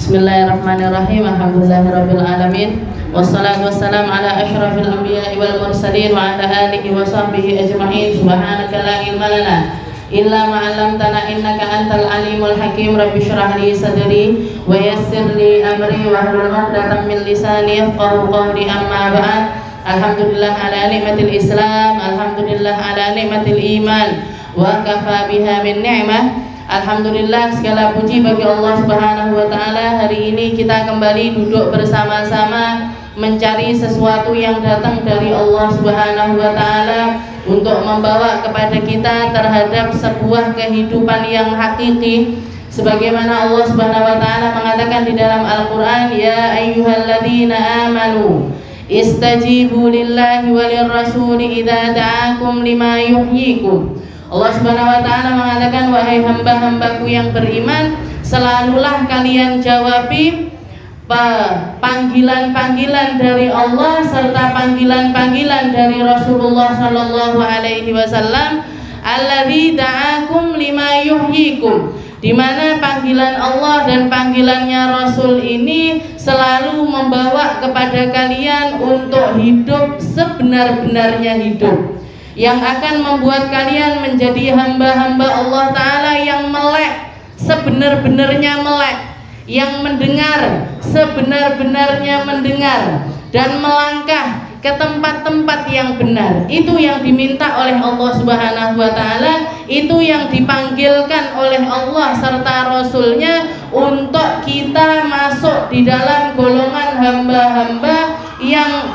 Bismillahirrahmanirrahim. Alhamdulillahirabbil alamin. Wassalatu wassalamu ala asyrafil anbiya'i wal mursalin wa ala alihi wa sahbihi ajma'in. Subhanaka la ilma lana illa ma 'allamtana innaka antal alimul hakim. Rabbi shrah li sadri wa yassir li amri wahlul 'uqdatam min lisani yafqahu qawli. Amma ba'd. Alhamdulillah ala nikmatil Islam, alhamdulillah ala nikmatil iman, wa kafa biha min ni'mah. Alhamdulillah, segala puji bagi Allah Subhanahu wa taala. Hari ini kita kembali duduk bersama-sama mencari sesuatu yang datang dari Allah Subhanahu wa taala untuk membawa kepada kita terhadap sebuah kehidupan yang hakiki. Sebagaimana Allah Subhanahu wa taala mengatakan di dalam Al-Qur'an, ya ayyuhalladzina amanu istajibu lillahi walir rasuli idza da'akum lima yuhyikum. Allah Subhanahu wa taala mengatakan, wahai hamba-hambaku yang beriman, selalulah kalian jawabi panggilan-panggilan dari Allah serta panggilan-panggilan dari Rasulullah sallallahu alaihi wasallam, alladzi da'akum lima yuhyikum, di mana panggilan Allah dan panggilannya Rasul ini selalu membawa kepada kalian untuk hidup sebenar-benarnya hidup, yang akan membuat kalian menjadi hamba-hamba Allah Ta'ala yang melek sebenar-benarnya melek, yang mendengar sebenar-benarnya mendengar, dan melangkah ke tempat-tempat yang benar. Itu yang diminta oleh Allah Subhanahu wa taala, itu yang dipanggilkan oleh Allah serta Rasulnya untuk kita masuk di dalam golongan hamba-hamba yang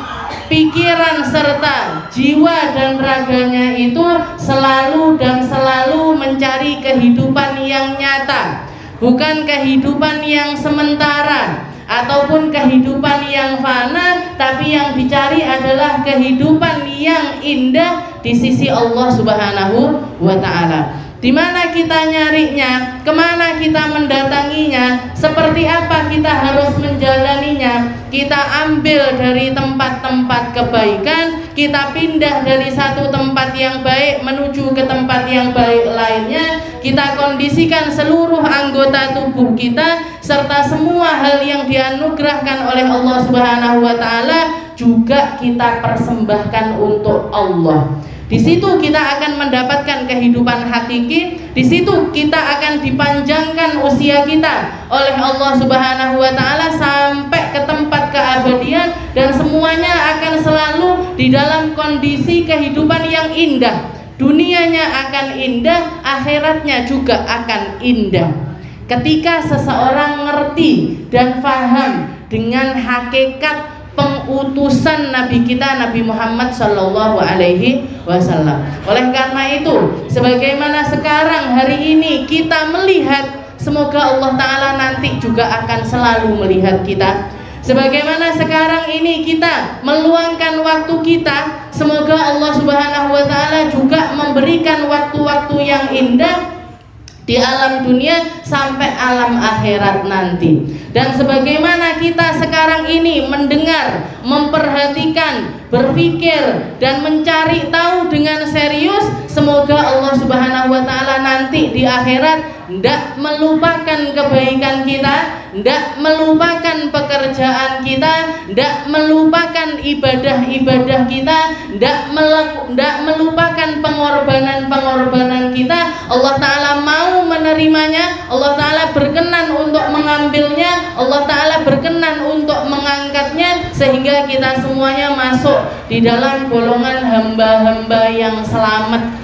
pikiran serta jiwa dan raganya itu selalu dan selalu mencari kehidupan yang nyata, bukan kehidupan yang sementara ataupun kehidupan yang fana, tapi yang dicari adalah kehidupan yang indah di sisi Allah Subhanahu wa taala. Di mana kita nyarinya, kemana kita mendatanginya, seperti apa kita harus menjalaninya. Kita ambil dari tempat-tempat kebaikan, kita pindah dari satu tempat yang baik menuju ke tempat yang baik lainnya. Kita kondisikan seluruh anggota tubuh kita serta semua hal yang dianugerahkan oleh Allah Subhanahu wa taala juga kita persembahkan untuk Allah. Di situ kita akan mendapatkan kehidupan hakiki. Di situ kita akan dipanjangkan usia kita oleh Allah Subhanahu wa taala sampai ke tempat keabadian, dan semuanya akan selalu di dalam kondisi kehidupan yang indah. Dunianya akan indah, akhiratnya juga akan indah. Ketika seseorang ngerti dan paham dengan hakikat pengutusan Nabi kita Nabi Muhammad Sallallahu Alaihi Wasallam. Oleh karena itu, sebagaimana sekarang hari ini kita melihat, semoga Allah Ta'ala nanti juga akan selalu melihat kita. Sebagaimana sekarang ini kita meluangkan waktu kita, semoga Allah Subhanahu wa taala juga memberikan waktu-waktu yang indah di alam dunia sampai alam akhirat nanti. Dan sebagaimana kita sekarang ini mendengar, memperhatikan, berpikir dan mencari tahu dengan serius, semoga Allah Subhanahu wa taala nanti di akhirat tidak melupakan kebaikan kita, tidak melupakan pekerjaan kita, tidak melupakan ibadah-ibadah kita, tidak melupakan pengorbanan-pengorbanan kita. Allah Ta'ala mau menerimanya, Allah Ta'ala berkenan untuk mengambilnya, Allah Ta'ala berkenan untuk mengangkatnya, sehingga kita semuanya masuk di dalam golongan hamba-hamba yang selamat.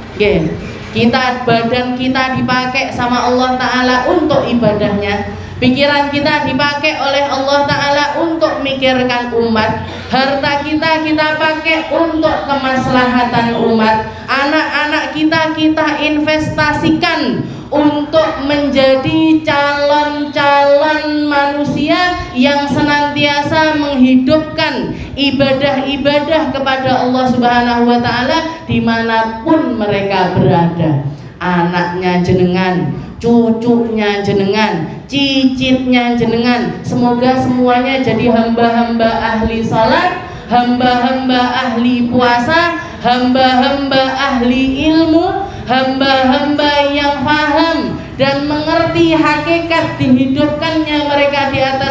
Badan kita dipakai sama Allah Ta'ala untuk ibadahnya, pikiran kita dipakai oleh Allah Ta'ala untuk mikirkan umat, harta kita pakai untuk kemaslahatan umat, anak-anak kita investasikan untuk menjadi calon-calon manusia yang senantiasa menghidupkan ibadah-ibadah kepada Allah Subhanahu wa taala dimanapun mereka berada. Anaknya jenengan, cucunya jenengan, cicitnya jenengan, semoga semuanya jadi hamba-hamba ahli salat, hamba-hamba ahli puasa, hamba-hamba ahli ilmu, hamba-hamba yang paham dan mengerti hakikat dihidupkannya mereka di atas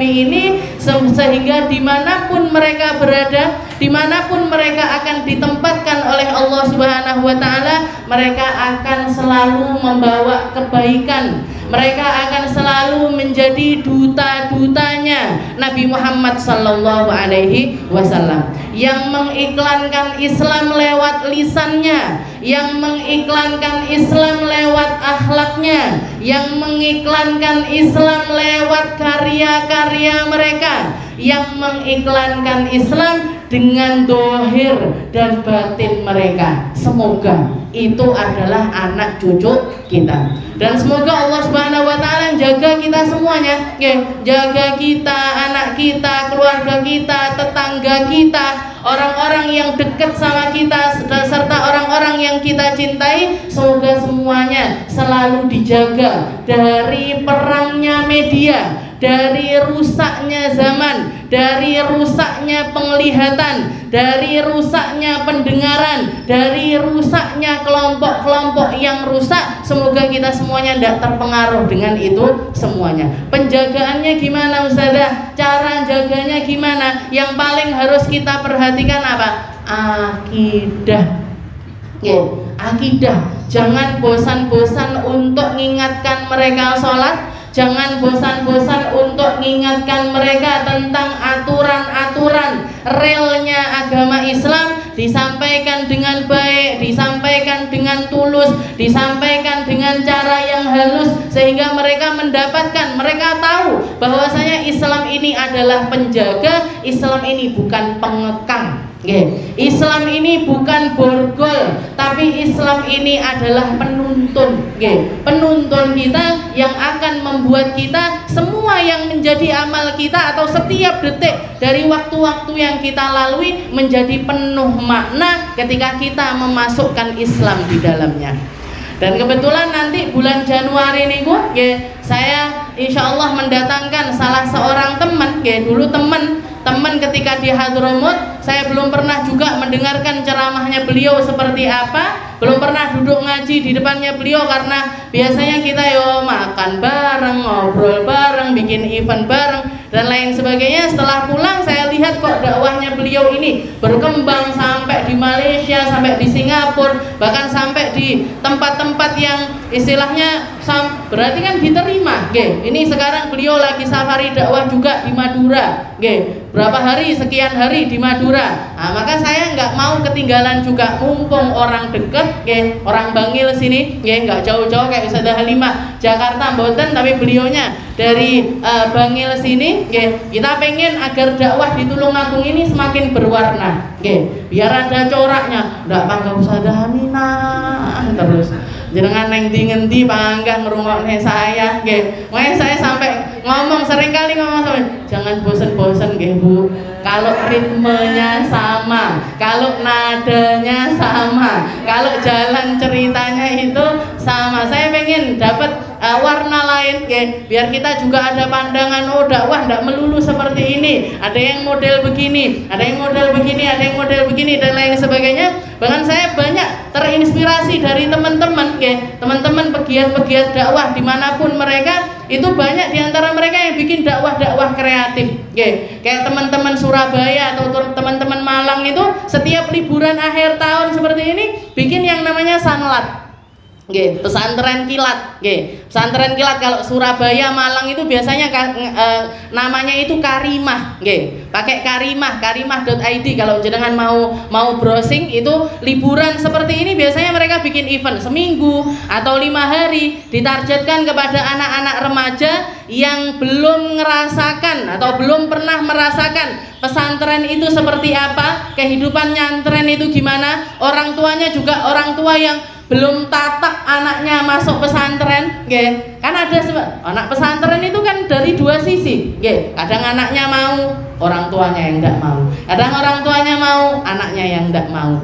bumi ini, sehingga dimanapun mereka berada, dimanapun mereka akan ditempatkan oleh Allah Subhanahu wa Ta'ala, mereka akan selalu membawa kebaikan. Mereka akan selalu menjadi duta-dutanya Nabi Muhammad sallallahu alaihi wasallam, yang mengiklankan Islam lewat lisannya, yang mengiklankan Islam lewat akhlaknya, yang mengiklankan Islam lewat karya-karya mereka, yang mengiklankan Islam dengan dohir dan batin mereka. Semoga itu adalah anak cucu kita, dan semoga Allah Subhanahu wa Ta'ala jaga kita semuanya, jaga kita, anak kita, keluarga kita, tetangga kita, orang-orang yang dekat sama kita, serta orang-orang yang kita cintai. Semoga semuanya selalu dijaga dari perangnya media, dari rusaknya zaman, dari rusaknya penglihatan, dari rusaknya pendengaran, dari rusaknya kelompok-kelompok yang rusak. Semoga kita semuanya tidak terpengaruh dengan itu semuanya. Penjagaannya gimana Ustazah? Cara jaganya gimana? Yang paling harus kita perhatikan apa? Akidah. Akidah. Jangan bosan-bosan untuk mengingatkan mereka sholat. Jangan bosan-bosan untuk mengingatkan mereka tentang aturan-aturan realnya agama Islam. Disampaikan dengan baik, disampaikan dengan tulus, disampaikan dengan cara yang halus, sehingga mereka mendapatkan, mereka tahu bahwasanya Islam ini adalah penjaga, Islam ini bukan pengekang. Islam ini bukan borgol, tapi Islam ini adalah penuntun, penuntun kita yang akan membuat kita semua yang menjadi amal kita atau setiap detik dari waktu-waktu yang kita lalui menjadi penuh makna ketika kita memasukkan Islam di dalamnya. Dan kebetulan nanti bulan Januari ini saya insya Allah mendatangkan salah seorang teman, dulu teman ketika di Hadramut, saya belum pernah juga mendengarkan ceramahnya beliau seperti apa, belum pernah duduk ngaji di depannya beliau, karena biasanya kita makan bareng, ngobrol bareng, bikin event bareng dan lain sebagainya. Setelah pulang saya lihat kok dakwahnya beliau ini berkembang sampai di Malaysia, sampai di Singapura, bahkan sampai di tempat-tempat yang istilahnya berarti kan diterima. Ini sekarang beliau lagi safari dakwah juga di Madura. Berapa hari, sekian hari di Madura. Nah, maka saya nggak mau ketinggalan juga, mumpung orang deket, orang Bangil sini, nggak jauh-jauh kayak Ustazah Halimah Jakarta mboten, tapi beliaunya dari Bangil sini. Kita pengen agar dakwah di Tulungagung ini semakin berwarna, biar ada coraknya, nggak panggah Ustazah Aminah terus jenengan neng di panggang ngerungokne saya, makanya saya sampai sering kali ngomong sampai jangan bosen-bosen Bu, kalau ritmenya sama, kalau nadanya sama, kalau jalan ceritanya itu sama. Saya pengen dapat warna lain, biar kita juga ada pandangan, dakwah tidak melulu seperti ini, ada yang model begini, ada yang model begini, ada yang model begini dan lain sebagainya. Bahkan saya banyak terinspirasi dari teman-teman, teman-teman pegiat-pegiat dakwah dimanapun mereka, itu banyak diantara mereka yang bikin dakwah-dakwah kreatif, kayak teman-teman Surabaya atau teman-teman Malang itu setiap liburan akhir tahun seperti ini bikin yang namanya sanlat. Pesantren kilat, pesantren kilat. Kalau Surabaya, Malang itu biasanya namanya itu karimah, pakai karimah.id. Kalau jenengan mau browsing itu liburan seperti ini biasanya mereka bikin event seminggu atau 5 hari, ditargetkan kepada anak-anak remaja yang belum ngerasakan atau belum pernah merasakan pesantren itu seperti apa, kehidupan nyantren itu gimana, orang tuanya juga orang tua yang belum tatak anaknya masuk pesantren, kan ada anak pesantren itu kan dari dua sisi, kadang anaknya mau, orang tuanya yang tidak mau, kadang orang tuanya mau, anaknya yang tidak mau.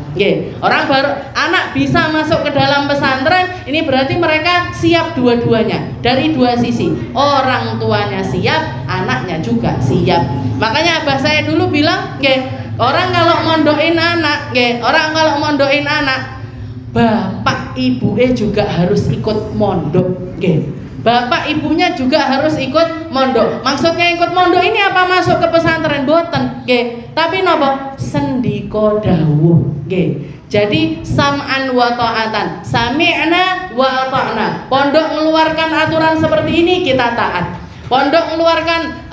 Orang baru anak bisa masuk ke dalam pesantren, ini berarti mereka siap dua-duanya dari dua sisi, orang tuanya siap, anaknya juga siap. Makanya abah saya dulu bilang, orang kalau mondokin anak, bapak ibunya juga harus ikut mondok, bapak ibunya juga harus ikut mondok. Maksudnya ikut mondok ini apa masuk ke pesantren boten nggih, tapi napa sendika dawuh nggih. Jadi sam'an wa ta'atan, sami'na wa ata'na. Pondok mengeluarkan aturan seperti ini kita taat. Pondok mengeluarkan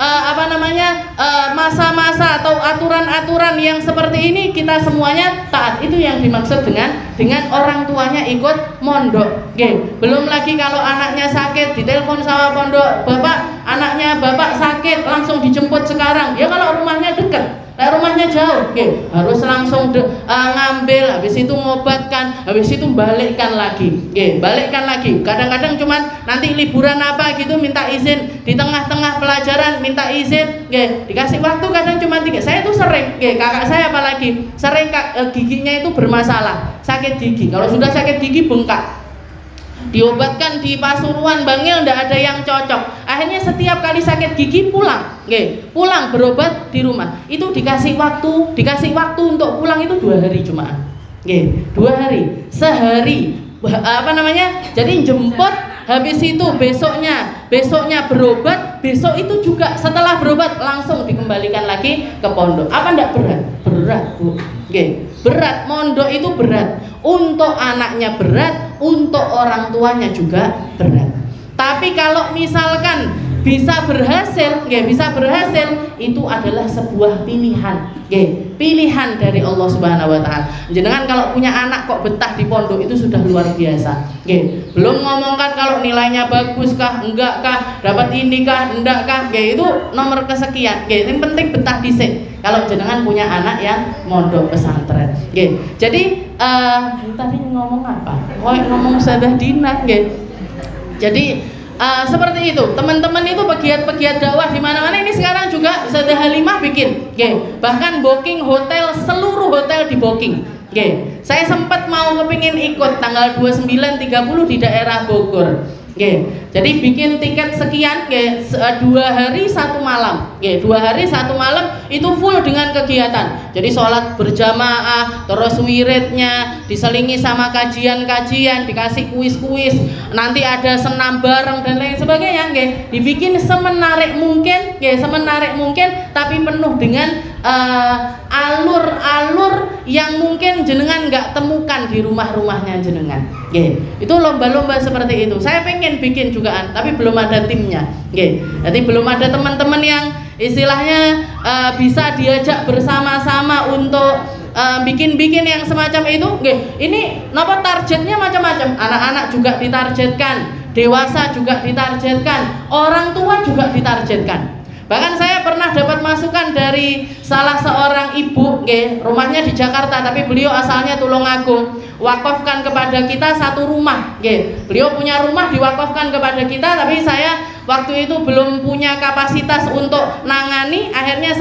masa-masa atau aturan-aturan yang seperti ini kita semuanya taat. Itu yang dimaksud dengan orang tuanya ikut mondok. Oke. Belum lagi kalau anaknya sakit ditelepon sama pondok, bapak anaknya bapak sakit langsung dijemput sekarang. Ya kalau rumahnya dekat. Rumahnya jauh, harus langsung ngambil, habis itu ngobatkan, habis itu balikkan lagi, balikkan lagi. Kadang-kadang cuman nanti liburan apa gitu minta izin di tengah-tengah pelajaran minta izin, dikasih waktu kadang cuma 3. Saya tuh sering, kakak saya apalagi sering giginya itu bermasalah, sakit gigi. Kalau sudah sakit gigi bengkak. Diobatkan di Pasuruan, Bangil, ndak ada yang cocok. Akhirnya setiap kali sakit gigi pulang, pulang berobat di rumah. Itu dikasih waktu untuk pulang itu 2 hari cuma, 2 hari, sehari, Jadi jemput, habis itu besoknya berobat, besok itu juga setelah berobat langsung dikembalikan lagi ke pondok. Apa ndak berat? Berat, Bu. Berat, mondok itu berat. Untuk anaknya berat, untuk orang tuanya juga berat. Tapi kalau misalkan bisa berhasil, itu adalah sebuah pilihan, pilihan dari Allah Subhanahu Wa Taala. Jenengan kalau punya anak kok betah di pondok itu sudah luar biasa. Belum ngomongkan kalau nilainya bagus kah, enggak kah, dapat ini kah, enggak kah, itu nomor kesekian. Yang penting betah dhisik. Kalau jenengan punya anak yang mondok pesantren. Jadi tadi ngomong apa? Ngomong Sadah Dina. Jadi seperti itu, teman-teman itu pegiat-pegiat dakwah di mana-mana ini sekarang juga Ustazah Halimah bikin, bahkan booking hotel, seluruh hotel di booking. Saya sempat mau kepingin ikut tanggal 29, 30 di daerah Bogor. Jadi bikin tiket sekian, 2 hari 1 malam, 2 hari 1 malam itu full dengan kegiatan. Jadi sholat berjamaah, terus wiridnya diselingi sama kajian-kajian, dikasih kuis-kuis, nanti ada senam bareng dan lain sebagainya. Dibikin semenarik mungkin, tapi penuh dengan alur-alur yang mungkin jenengan nggak temukan di rumah-rumahnya jenengan. Itu lomba-lomba seperti itu. Saya pengen bikin juga, tapi belum ada timnya. Jadi belum ada teman-teman yang istilahnya bisa diajak bersama-sama untuk bikin-bikin yang semacam itu. Ini napa targetnya macam-macam. Anak-anak juga ditargetkan, dewasa juga ditargetkan, orang tua juga ditargetkan. Bahkan saya pernah dapat masukan dari salah seorang ibu, rumahnya di Jakarta tapi beliau asalnya Tulungagung, wakafkan kepada kita 1 rumah. Beliau punya rumah diwakafkan kepada kita, tapi saya waktu itu belum punya kapasitas untuk nangani. Akhirnya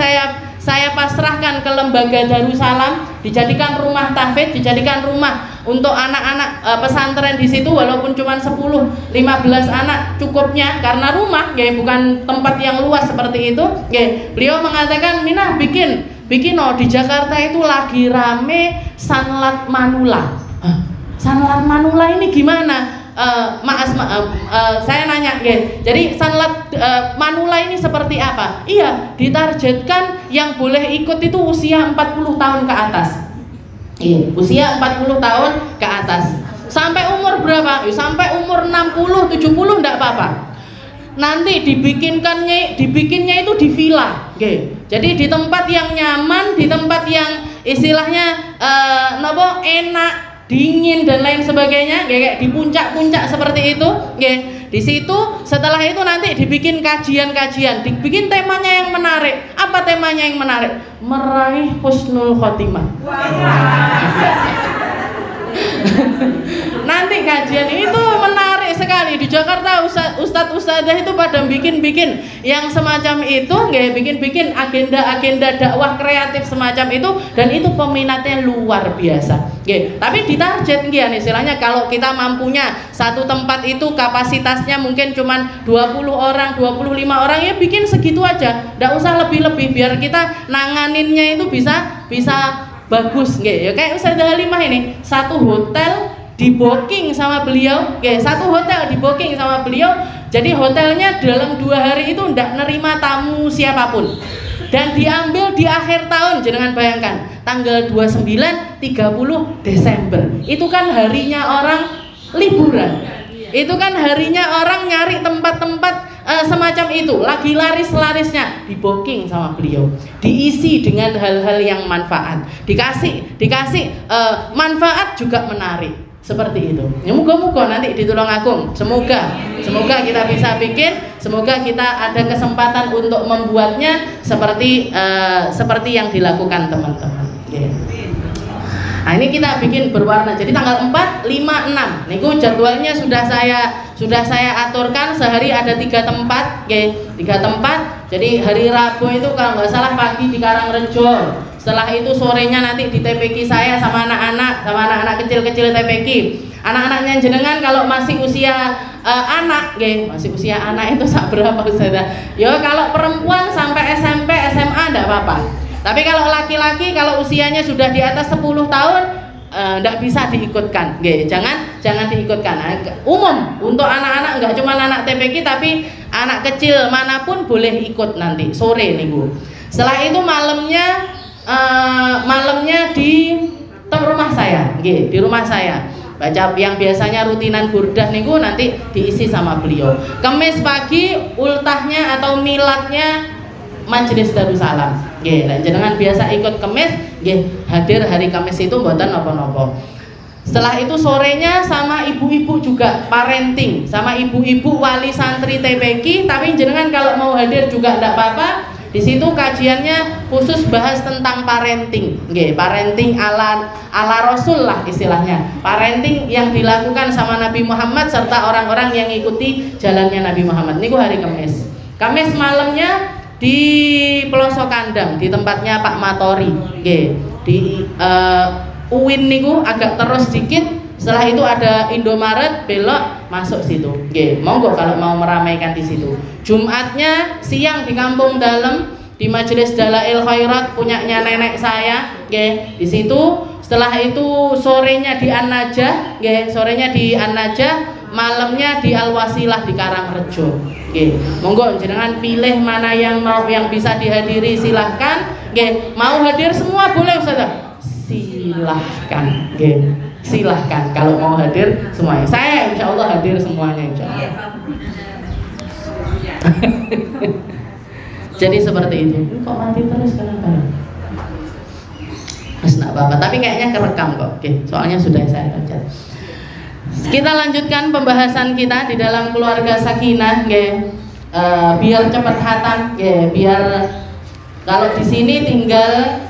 saya pasrahkan ke lembaga Darussalam, dijadikan rumah tahfidz, dijadikan rumah untuk anak-anak pesantren di situ, walaupun cuma 10-15 anak cukupnya karena rumah, bukan tempat yang luas seperti itu. Beliau mengatakan, Minah bikin di Jakarta itu lagi rame sanlat manula. Sanlat manula ini gimana? Saya nanya, jadi sanlat manula ini seperti apa? Iya, ditargetkan yang boleh ikut itu usia 40 tahun ke atas. Usia 40 tahun ke atas. Sampai umur berapa? Sampai umur 60, 70 enggak apa-apa. Nanti dibikinnya itu di villa. Jadi di tempat yang nyaman, di tempat yang istilahnya enak, dingin dan lain sebagainya, kayak di puncak-puncak seperti itu. Di situ setelah itu nanti dibikin kajian-kajian, dibikin temanya yang menarik. Apa temanya yang menarik? Meraih husnul khotimah. Nanti kajian itu menarik sekali di Jakarta. Ustadz-ustadzah itu pada bikin yang semacam itu, bikin agenda-agenda dakwah kreatif semacam itu, dan itu peminatnya luar biasa. Tapi ditarget istilahnya kalau kita mampunya satu tempat itu kapasitasnya mungkin cuman 20 orang, 25 orang, ya bikin segitu aja, nggak usah lebih-lebih, biar kita nanganinnya itu bisa bagus. Ya kayak Ustazah Halimah ini, satu hotel di booking sama beliau, satu hotel di booking sama beliau. Jadi hotelnya dalam 2 hari itu ndak nerima tamu tamu siapapun. Dan diambil di akhir tahun, jangan bayangkan tanggal 29, 30 Desember. Itu kan harinya orang liburan. Itu kan harinya orang nyari tempat-tempat semacam itu, lagi laris-larisnya, di booking sama beliau, diisi dengan hal-hal yang manfaat, dikasih manfaat juga menarik, seperti itu. Ya moga-moga nanti ditolong aku, semoga kita bisa bikin, semoga kita ada kesempatan untuk membuatnya seperti yang dilakukan teman-teman. Nah ini kita bikin berwarna. Jadi tanggal 4, 5, 6. Niku jadwalnya sudah saya aturkan. Sehari ada 3 tempat, 3 tempat. Jadi hari Rabu itu kalau nggak salah pagi di Karangrejo. Setelah itu sorenya nanti di TPQ saya sama anak-anak kecil-kecil TPQ. Anak-anaknya jenengan kalau masih usia masih usia anak itu sak berapa Ustazah? Ya kalau perempuan sampai SMP, SMA enggak apa-apa. Tapi kalau laki-laki kalau usianya sudah di atas 10 tahun enggak bisa diikutkan. Jangan diikutkan. Umum untuk anak-anak, enggak cuma anak TPQ tapi anak kecil manapun boleh ikut nanti sore nih Bu. Setelah itu malamnya di rumah saya, di rumah saya. Baca yang biasanya rutinan burdah niku nanti diisi sama beliau. Kamis pagi ultahnya atau miladnya Majelis Darussalam. Dan jenengan biasa ikut Kamis, hadir hari Kamis itu mboten napa-napa. Setelah itu sorenya sama ibu-ibu juga parenting, sama ibu-ibu wali santri TPQ, tapi jenengan kalau mau hadir juga enggak apa-apa. Di situ kajiannya khusus bahas tentang parenting, parenting ala Rasul lah istilahnya. Parenting yang dilakukan sama Nabi Muhammad serta orang-orang yang ikuti jalannya Nabi Muhammad. Niku hari Kamis. Kamis malamnya di pelosok kandang di tempatnya Pak Matori, di UIN niku agak terus dikit. Setelah itu ada Indomaret, belok masuk situ. Monggo kalau mau meramaikan di situ. Jumatnya siang di Kampung Dalem di Majelis Dalail Khairat punyanya nenek saya, di situ. Setelah itu sorenya di An-Najah, malamnya di Al-Wasilah di Karangrejo. Monggo jenengan pilih mana yang bisa dihadiri silahkan. Mau hadir semua boleh Ustazah? Silahkan. Silahkan kalau mau hadir semuanya. Saya insya Allah hadir semuanya insya Allah. Jadi seperti itu. Kok mati terus kenapa? Mas nak apa-apa. Tapi kayaknya kerekam kok. Soalnya sudah saya catat. Kita lanjutkan pembahasan kita di dalam keluarga sakinah. Biar cepat khatam. Biar kalau di sini tinggal.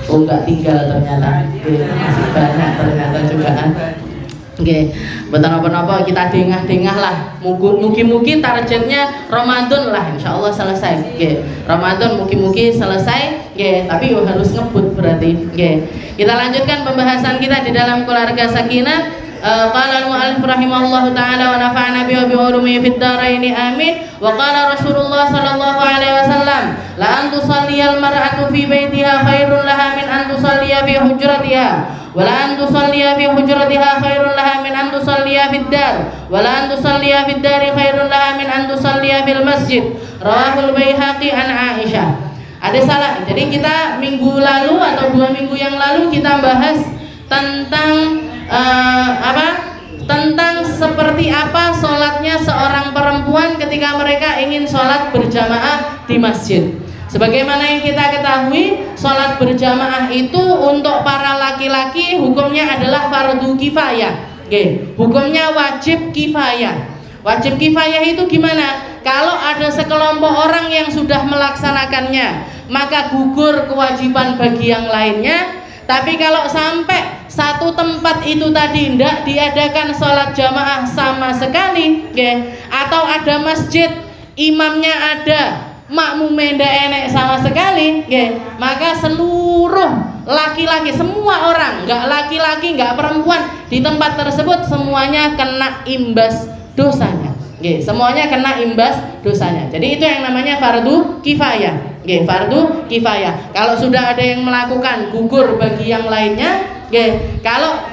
Enggak tinggal ternyata, masih banyak ternyata juga kan. Betul apa-apa kita dengah-dengah lah. Mugi-mugi targetnya Ramadan lah, insya Allah selesai. Ramadan mugi-mugi selesai. Tapi harus ngebut berarti. Kita lanjutkan pembahasan kita di dalam keluarga sakinah. Qala al-mu'allif rahimahullahu ta'ala wa nafa'ana bihi wa bi'ulumihi fid dharain amin. Wa qala Rasulullah sallallahu alaihi wasallam la an tusalliyal mar'atu fi baitiha khairun laha min an tusalliya fi hujratiha wa la an tusalliya fi hujratiha khairun laha min an tusalliya fid dar wa la an tusalliya fid dari khairun laha min an tusalliya fil masjid. Rawahul Baihaqi an Aisyah. Ada salah. Jadi kita minggu lalu atau 2 minggu yang lalu kita bahas tentang tentang seperti apa sholatnya seorang perempuan ketika mereka ingin sholat berjamaah di masjid. Sebagaimana yang kita ketahui, sholat berjamaah itu untuk para laki-laki hukumnya adalah fardu kifayah. Hukumnya wajib kifayah. Wajib kifayah itu gimana? Kalau ada sekelompok orang yang sudah melaksanakannya, maka gugur kewajiban bagi yang lainnya. Tapi kalau sampai satu tempat itu tadi tidak diadakan sholat jamaah sama sekali, atau ada masjid imamnya ada, makmumnya tidak enek sama sekali, maka seluruh laki-laki, semua orang, nggak laki-laki nggak perempuan di tempat tersebut semuanya kena imbas dosanya. Semuanya kena imbas dosanya. Jadi itu yang namanya fardu kifayah. Fardu kifayah. Kalau sudah ada yang melakukan, gugur bagi yang lainnya. Kalau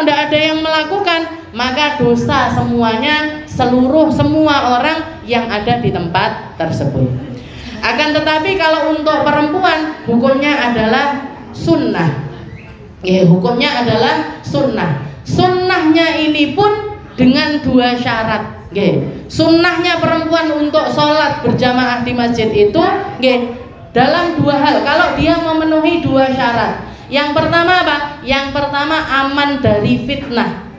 tidak ada yang melakukan, maka dosa semuanya, semua orang yang ada di tempat tersebut. Akan tetapi kalau untuk perempuan hukumnya adalah sunnah. Hukumnya adalah sunnah. Sunnahnya ini pun dengan 2 syarat. Sunnahnya perempuan untuk sholat berjamaah di masjid itu dalam 2 hal. Kalau dia memenuhi 2 syarat. Yang pertama apa? Yang pertama aman dari fitnah.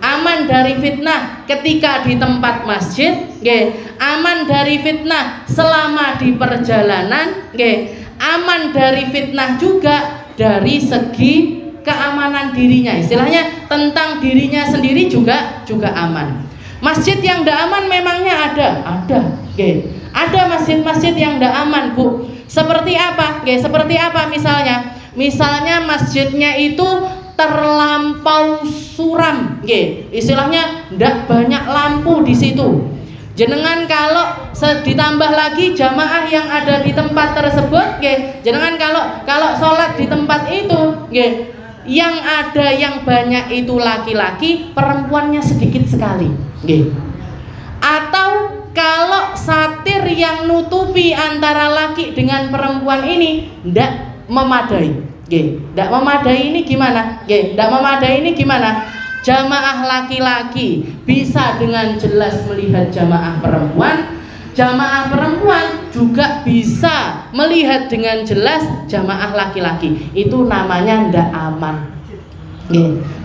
Aman dari fitnah ketika di tempat masjid. Aman dari fitnah selama di perjalanan. Aman dari fitnah juga dari segi keamanan dirinya. Istilahnya tentang dirinya sendiri juga aman. Masjid yang tidak aman memangnya ada. Ada masjid-masjid yang tidak aman, Bu. Seperti apa? Seperti apa misalnya? Misalnya masjidnya itu terlampau suram, istilahnya tidak banyak lampu di situ. Jenengan kalau ditambah lagi jamaah yang ada di tempat tersebut, jenengan kalau sholat di tempat itu, yang ada yang banyak itu laki-laki, perempuannya sedikit sekali. Atau kalau satir yang nutupi antara laki dengan perempuan ini tidak memadai. Tidak memadai ini gimana? Tidak memadai ini gimana? Jamaah laki-laki bisa dengan jelas melihat jamaah perempuan. Jamaah perempuan juga bisa melihat dengan jelas jamaah laki-laki. Itu namanya tidak aman.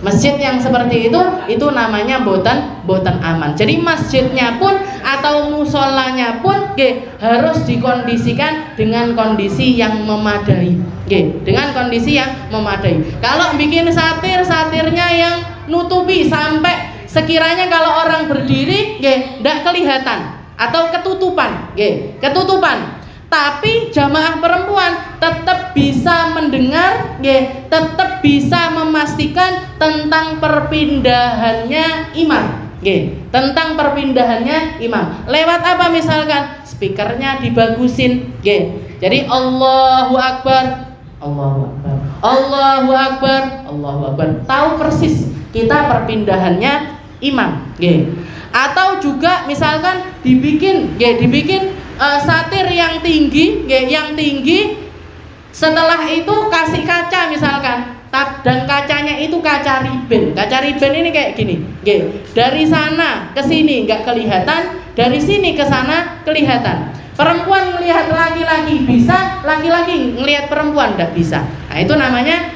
Masjid yang seperti itu namanya boten aman. Jadi masjidnya pun atau musolanya pun harus dikondisikan dengan kondisi yang memadai. Dengan kondisi yang memadai. Kalau bikin satirnya yang nutupi sampai sekiranya kalau orang berdiri tidak kelihatan atau ketutupan. Tapi jamaah perempuan tetap bisa mendengar, tetap bisa memastikan tentang perpindahannya imam. Tentang perpindahannya imam. Lewat apa misalkan? Speakernya dibagusin. Jadi Allahu Akbar, Allahu Akbar, Allahu Akbar, Allahu Akbar. Tahu persis kita perpindahannya imam. Atau juga misalkan dibikin satir yang tinggi, setelah itu kasih kaca misalkan, dan kacanya itu kaca riben. Kaca riben ini kayak gini, dari sana ke sini nggak kelihatan, dari sini ke sana kelihatan. Perempuan melihat laki-laki bisa, laki-laki melihat perempuan tidak bisa. Nah itu namanya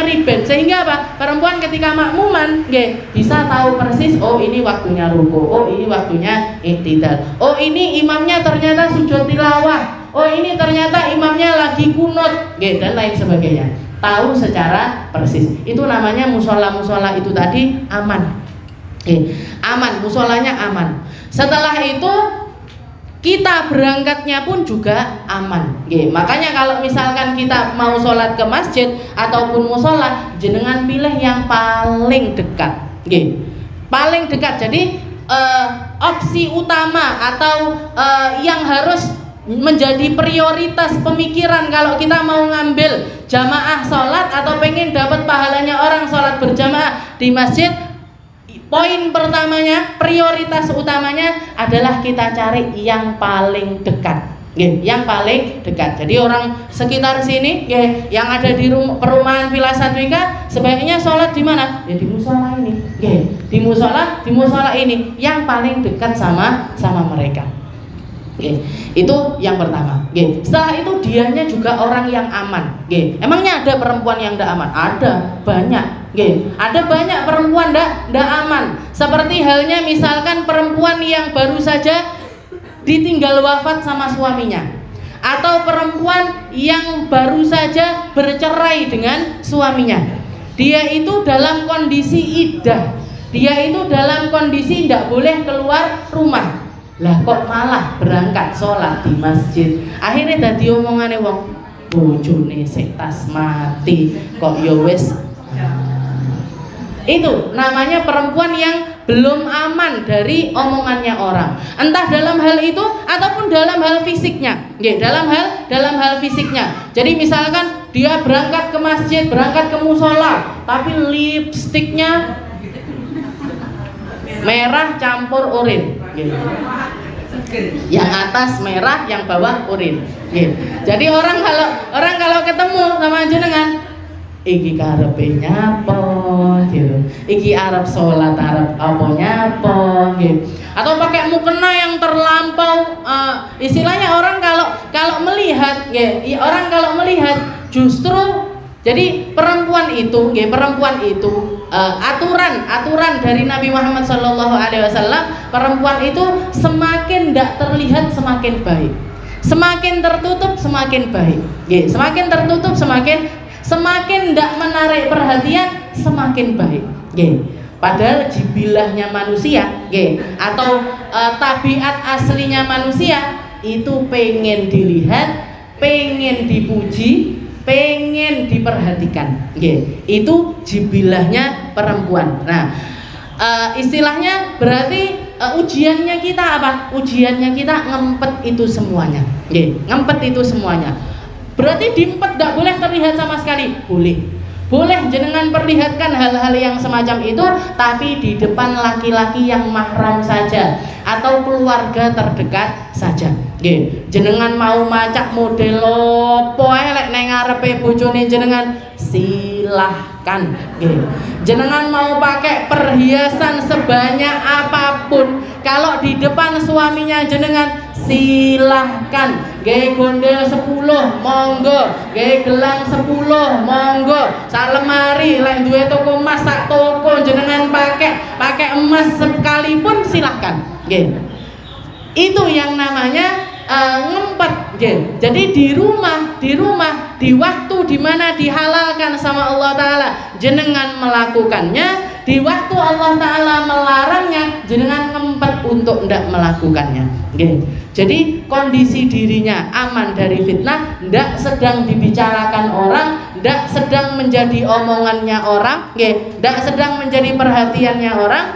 riben. Sehingga apa? Perempuan ketika makmuman bisa tahu persis, oh ini waktunya ruku, oh ini waktunya iktidal, oh ini imamnya ternyata sujud tilawah, oh ini ternyata imamnya lagi kunut, dan lain sebagainya. Tahu secara persis. Itu namanya musola itu tadi aman. Aman, musolanya aman. Setelah itu kita berangkatnya pun juga aman. Makanya kalau misalkan kita mau sholat ke masjid ataupun musola, jenengan pilih yang paling dekat. Paling dekat. Jadi opsi utama atau yang harus menjadi prioritas pemikiran kalau kita mau ngambil jamaah sholat atau pengen dapat pahalanya orang sholat berjamaah di masjid, poin pertamanya, prioritas utamanya adalah kita cari yang paling dekat. Yang paling dekat. Jadi orang sekitar sini yang ada di perumahan Villa Sadwika sebaiknya sholat di mana? Di musola ini. Di musola ini yang paling dekat sama mereka. Itu yang pertama. Setelah itu dianya juga orang yang aman. Emangnya ada perempuan yang tidak aman? Ada, banyak. Ada banyak perempuan tidak aman. Seperti halnya misalkan perempuan yang baru saja ditinggal wafat sama suaminya, atau perempuan yang baru saja bercerai dengan suaminya. Dia itu dalam kondisi iddah. Dia itu dalam kondisi tidak boleh keluar rumah. Lah kok malah berangkat sholat di masjid. Akhirnya dadi omongane wong, bojone sik tas mati kok ya wis. Itu namanya perempuan yang belum aman dari omongannya orang. Entah dalam hal itu ataupun dalam hal fisiknya. Dalam hal fisiknya. Jadi misalkan dia berangkat ke masjid, berangkat ke musola, tapi lipstiknya merah campur oranye. Yang atas merah, yang bawah oranye. Jadi orang kalau ketemu sama jenengan, iki karepe nyapa gitu. Iki arep salat arep apa nyapa gitu. Atau pakai mukena yang terlampau istilahnya orang kalau melihat orang kalau melihat justru jadi perempuan itu aturan dari Nabi Muhammad SAW, perempuan itu semakin tidak terlihat semakin baik, semakin tertutup semakin baik, semakin tertutup semakin tidak menarik perhatian semakin baik. Padahal jibilahnya manusia atau tabiat aslinya manusia itu pengen dilihat, pengen dipuji, pengen diperhatikan. Itu jibilahnya perempuan. Nah, istilahnya berarti ujiannya kita apa? Ujiannya kita ngempet itu semuanya. Ngempet itu semuanya. Berarti diempet tidak boleh terlihat sama sekali. Boleh jenengan perlihatkan hal-hal yang semacam itu, tapi di depan laki-laki yang mahram saja atau keluarga terdekat saja. Jenengan mau macak model opo ae lek nang ngarepe bojone jenengan, silahkan. Jenengan mau pakai perhiasan sebanyak apapun, kalau di depan suaminya jenengan, silahkan. Gondel 10 monggo, gelang 10 monggo, salemari lek duwe toko emas sak toko jenengan pakai emas sekalipun silahkan. Itu yang namanya ngempet. Jadi di rumah di waktu dimana dihalalkan sama Allah Ta'ala jenengan melakukannya, di waktu Allah Ta'ala melarangnya jenengan ngempet untuk tidak melakukannya. Jadi kondisi dirinya aman dari fitnah, tidak sedang dibicarakan orang, tidak sedang menjadi omongannya orang, tidak sedang menjadi perhatiannya orang.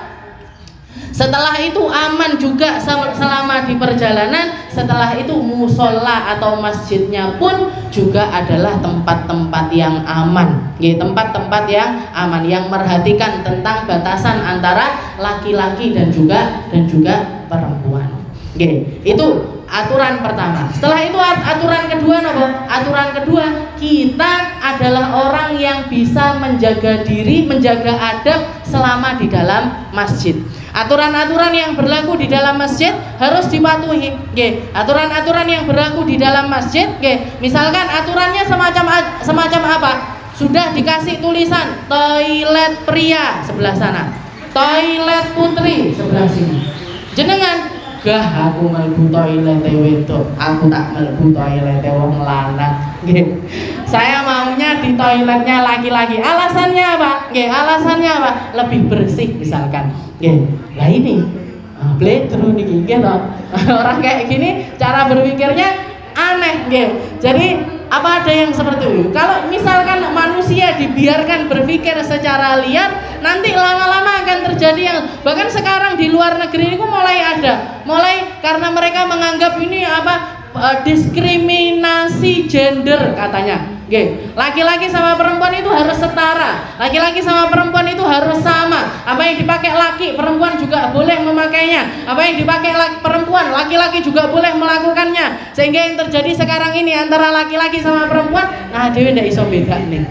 Setelah itu aman juga selama di perjalanan. Setelah itu musola atau masjidnya pun juga adalah tempat-tempat yang aman, tempat-tempat yang aman, yang merhatikan tentang batasan antara laki-laki dan juga perempuan. Itu aturan pertama. Setelah itu aturan kedua apa? Aturan kedua, kita adalah orang yang bisa menjaga diri, menjaga adab selama di dalam masjid. Aturan-aturan yang berlaku di dalam masjid harus dipatuhi. Aturan-aturan yang berlaku di dalam masjid, misalkan aturannya semacam apa? Sudah dikasih tulisan toilet pria sebelah sana, toilet putri sebelah sini. Jenengan gah aku mlebu toilet wedok, aku tak mlebu toilet wong lanang. Saya maunya di toiletnya laki-laki. Alasannya apa? Alasannya apa? Lebih bersih misalkan. Lah ini bledru niki orang kayak gini cara berpikirnya aneh. Jadi apa ada yang seperti itu? Kalau misalkan manusia dibiarkan berpikir secara liar, nanti lama-lama akan terjadi yang bahkan sekarang di luar negeri ini mulai karena mereka menganggap ini diskriminasi gender katanya. Laki-laki sama perempuan itu harus setara, laki-laki sama perempuan itu harus sama. Apa yang dipakai laki, perempuan juga boleh memakainya. Apa yang dipakai perempuan, laki-laki juga boleh melakukannya. Sehingga yang terjadi sekarang ini antara laki-laki sama perempuan, nah dewe ndak iso bedane.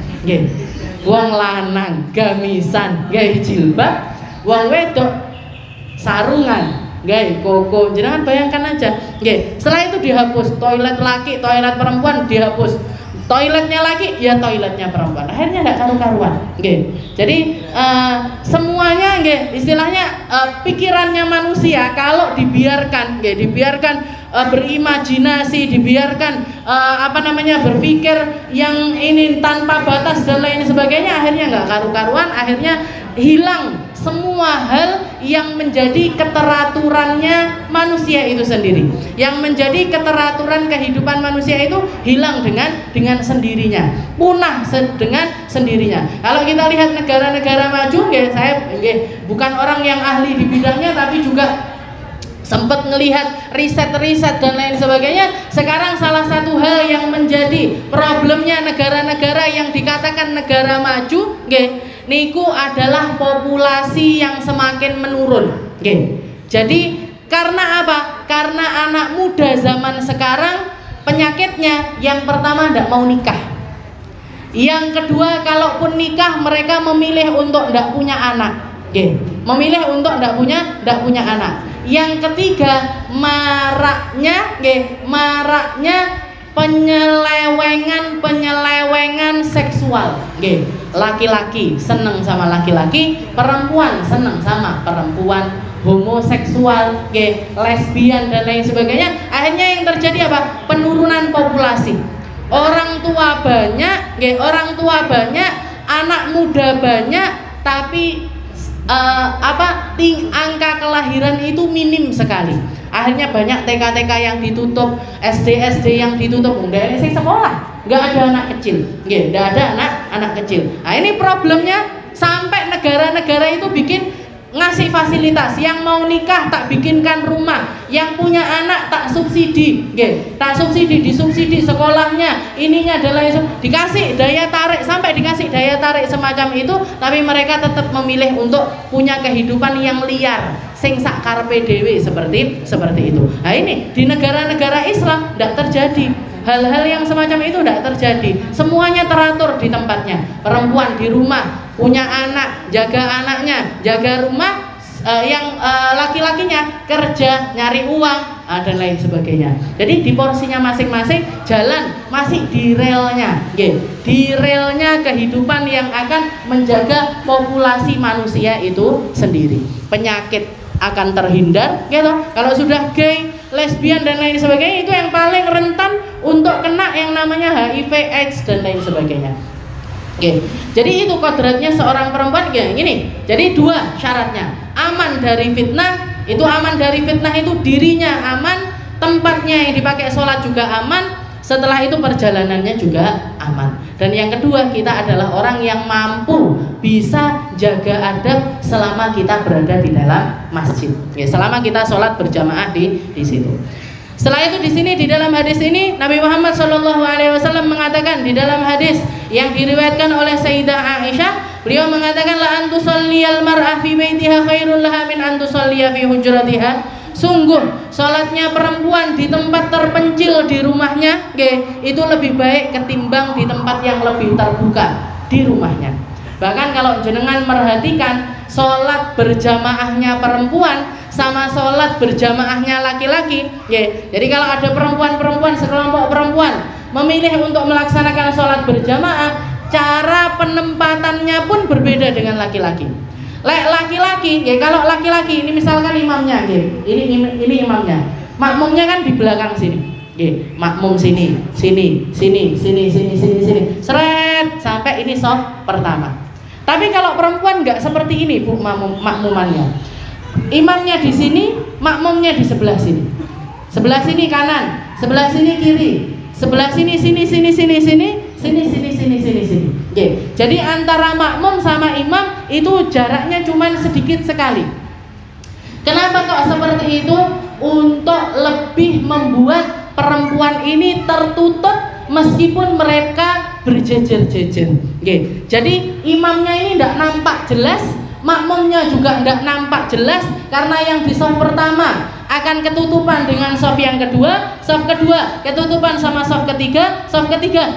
Wong lanang gamisan, jilbab, wong wedok sarungan, koko. Jangan bayangkan aja. Setelah itu dihapus toilet laki, toilet perempuan dihapus. Toiletnya laki, ya toiletnya perempuan. Akhirnya tidak karu-karuan. Jadi semuanya, istilahnya pikirannya manusia kalau dibiarkan berimajinasi, dibiarkan berpikir yang ini tanpa batas dan lain sebagainya, akhirnya nggak karu-karuan, akhirnya hilang semua hal yang menjadi keteraturannya manusia itu sendiri. Yang menjadi keteraturan kehidupan manusia itu hilang dengan sendirinya, punah dengan sendirinya. Kalau kita lihat negara-negara maju, saya bukan orang yang ahli di bidangnya, tapi juga sempat ngelihat riset-riset dan lain sebagainya. Sekarang salah satu hal yang menjadi problemnya negara-negara yang dikatakan negara maju, niku adalah populasi yang semakin menurun. Jadi karena apa? Karena anak muda zaman sekarang penyakitnya yang pertama tidak mau nikah. Yang kedua, kalaupun nikah mereka memilih untuk tidak punya anak. Memilih untuk tidak punya anak. Yang ketiga, maraknya penyelewengan seksual. Laki-laki seneng sama laki-laki, perempuan seneng sama perempuan, homoseksual, lesbian dan lain sebagainya. Akhirnya yang terjadi apa? Penurunan populasi. Orang tua banyak, anak muda banyak, tapi angka kelahiran itu minim sekali. Akhirnya banyak TK-TK yang ditutup, SD yang ditutup. Dari sekolah nggak ada anak kecil, nggak ada anak kecil. Nah ini problemnya, sampai negara-negara itu bikin ngasih fasilitas, yang mau nikah tak bikinkan rumah, yang punya anak tak subsidi, disubsidi sekolahnya, ininya adalah dikasih daya tarik, sampai dikasih daya tarik semacam itu, tapi mereka tetap memilih untuk punya kehidupan yang liar, sing sak karepe dhewe, seperti itu. Nah ini di negara-negara Islam tidak terjadi hal-hal yang semacam itu, tidak terjadi. Semuanya teratur di tempatnya. Perempuan di rumah, punya anak, jaga anaknya, jaga rumah, yang laki-lakinya kerja, nyari uang, dan lain sebagainya. Jadi di porsinya masing-masing, jalan masih di relnya, di relnya kehidupan yang akan menjaga populasi manusia itu sendiri. Penyakit akan terhindar, Kalau sudah gay, lesbian dan lain sebagainya, itu yang paling rentan untuk kena yang namanya HIV, AIDS dan lain sebagainya. Jadi itu kodratnya seorang perempuan gini. Jadi dua syaratnya, aman dari fitnah. Itu aman dari fitnah itu dirinya aman, tempatnya yang dipakai sholat juga aman, setelah itu perjalanannya juga aman. Dan yang kedua, kita adalah orang yang mampu bisa jaga adab selama kita berada di dalam masjid, selama kita sholat berjamaah di situ. Setelah itu di sini, di dalam hadis ini Nabi Muhammad SAW mengatakan, di dalam hadis yang diriwayatkan oleh Sayyidah Aisyah, beliau mengatakan, la antusalliyal mar'ah fi baitiha khairul laha min antusalliya fi hujratiha. Sungguh sholatnya perempuan di tempat terpencil di rumahnya, itu lebih baik ketimbang di tempat yang lebih terbuka di rumahnya. Bahkan kalau jenengan merhatikan, sholat berjamaahnya perempuan sama sholat berjamaahnya laki-laki, jadi kalau ada perempuan-perempuan, sekelompok perempuan memilih untuk melaksanakan sholat berjamaah, cara penempatannya pun berbeda dengan laki-laki. Laki-laki, kalau laki-laki ini misalkan imamnya, ini imamnya, makmumnya kan di belakang sini, makmum sini, seret sampai ini shaf pertama. Tapi kalau perempuan nggak seperti ini, Bu, makmumannya, imamnya di sini, makmumnya di sebelah sini, sebelah sini kanan, sebelah sini kiri, sebelah sini. Jadi antara makmum sama imam itu jaraknya cuma sedikit sekali. Kenapa kok seperti itu? Untuk lebih membuat perempuan ini tertutup meskipun mereka berjejer-jejer. Jadi imamnya ini tidak nampak jelas, makmumnya juga tidak nampak jelas, karena yang di shaf pertama akan ketutupan dengan shaf yang kedua, shaf kedua ketutupan sama shaf ketiga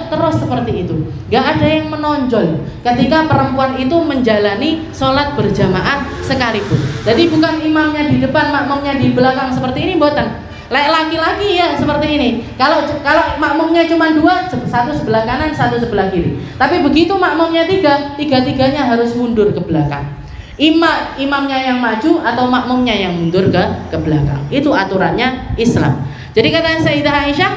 terus seperti itu. Gak ada yang menonjol ketika perempuan itu menjalani sholat berjamaah sekalipun. Jadi bukan imamnya di depan, makmumnya di belakang seperti ini, mboten. Laki-laki ya seperti ini. Kalau makmumnya cuma dua, satu sebelah kanan, satu sebelah kiri. Tapi begitu makmumnya tiga-tiganya harus mundur ke belakang. Imamnya yang maju atau makmumnya yang mundur ke belakang. Itu aturannya Islam. Jadi kata Sayyidah Aisyah,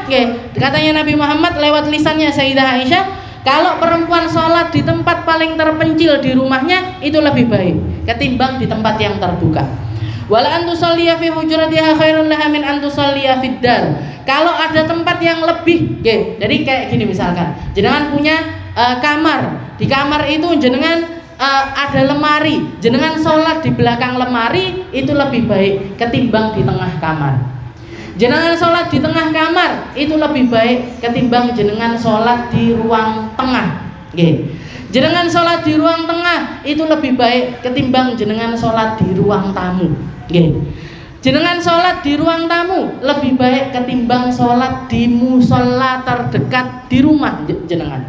katanya Nabi Muhammad lewat lisannya Sayyidah Aisyah, kalau perempuan sholat di tempat paling terpencil di rumahnya itu lebih baik ketimbang di tempat yang terbuka. Wala antusalliya fi hujratiha khairun laha min antusalliya fid dar. Kalau ada tempat yang lebih, jadi kayak gini misalkan, jenengan punya kamar, di kamar itu jenengan ada lemari, jenengan sholat di belakang lemari itu lebih baik ketimbang di tengah kamar. Jenengan sholat di tengah kamar itu lebih baik ketimbang jenengan sholat di ruang tengah. Jenengan sholat di ruang tengah itu lebih baik ketimbang jenengan sholat di ruang tamu. Jenengan sholat di ruang tamu lebih baik ketimbang sholat di musola terdekat di rumah jenengan.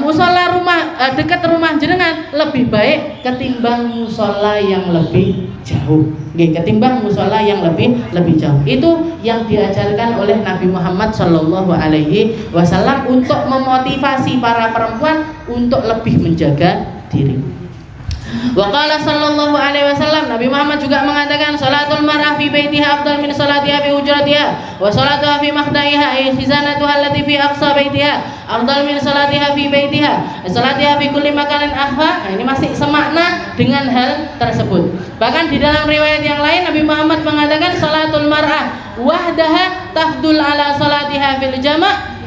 Musola rumah dekat rumah jenengan lebih baik ketimbang musola yang lebih jauh. Ketimbang musola yang lebih jauh. Itu yang diajarkan oleh Nabi Muhammad SAW untuk memotivasi para perempuan untuk lebih menjaga diri. Wa qala sallallahu alaihi wasallam, Nabi Muhammad juga mengatakan salatul mar'ah fi baitiha afdal min salatiha fi hujratiha wa salatuha fi makhdaiha ay khizanatuha allati fi aqsa baitiha afdal min salatiha fi baitiha salatiha fi kulli makanin akhfa. Nah, ini masih semakna dengan hal tersebut. Bahkan di dalam riwayat yang lain Nabi Muhammad mengatakan salatul mar'ah wahdaha tafdul ala salatiha fil jama'.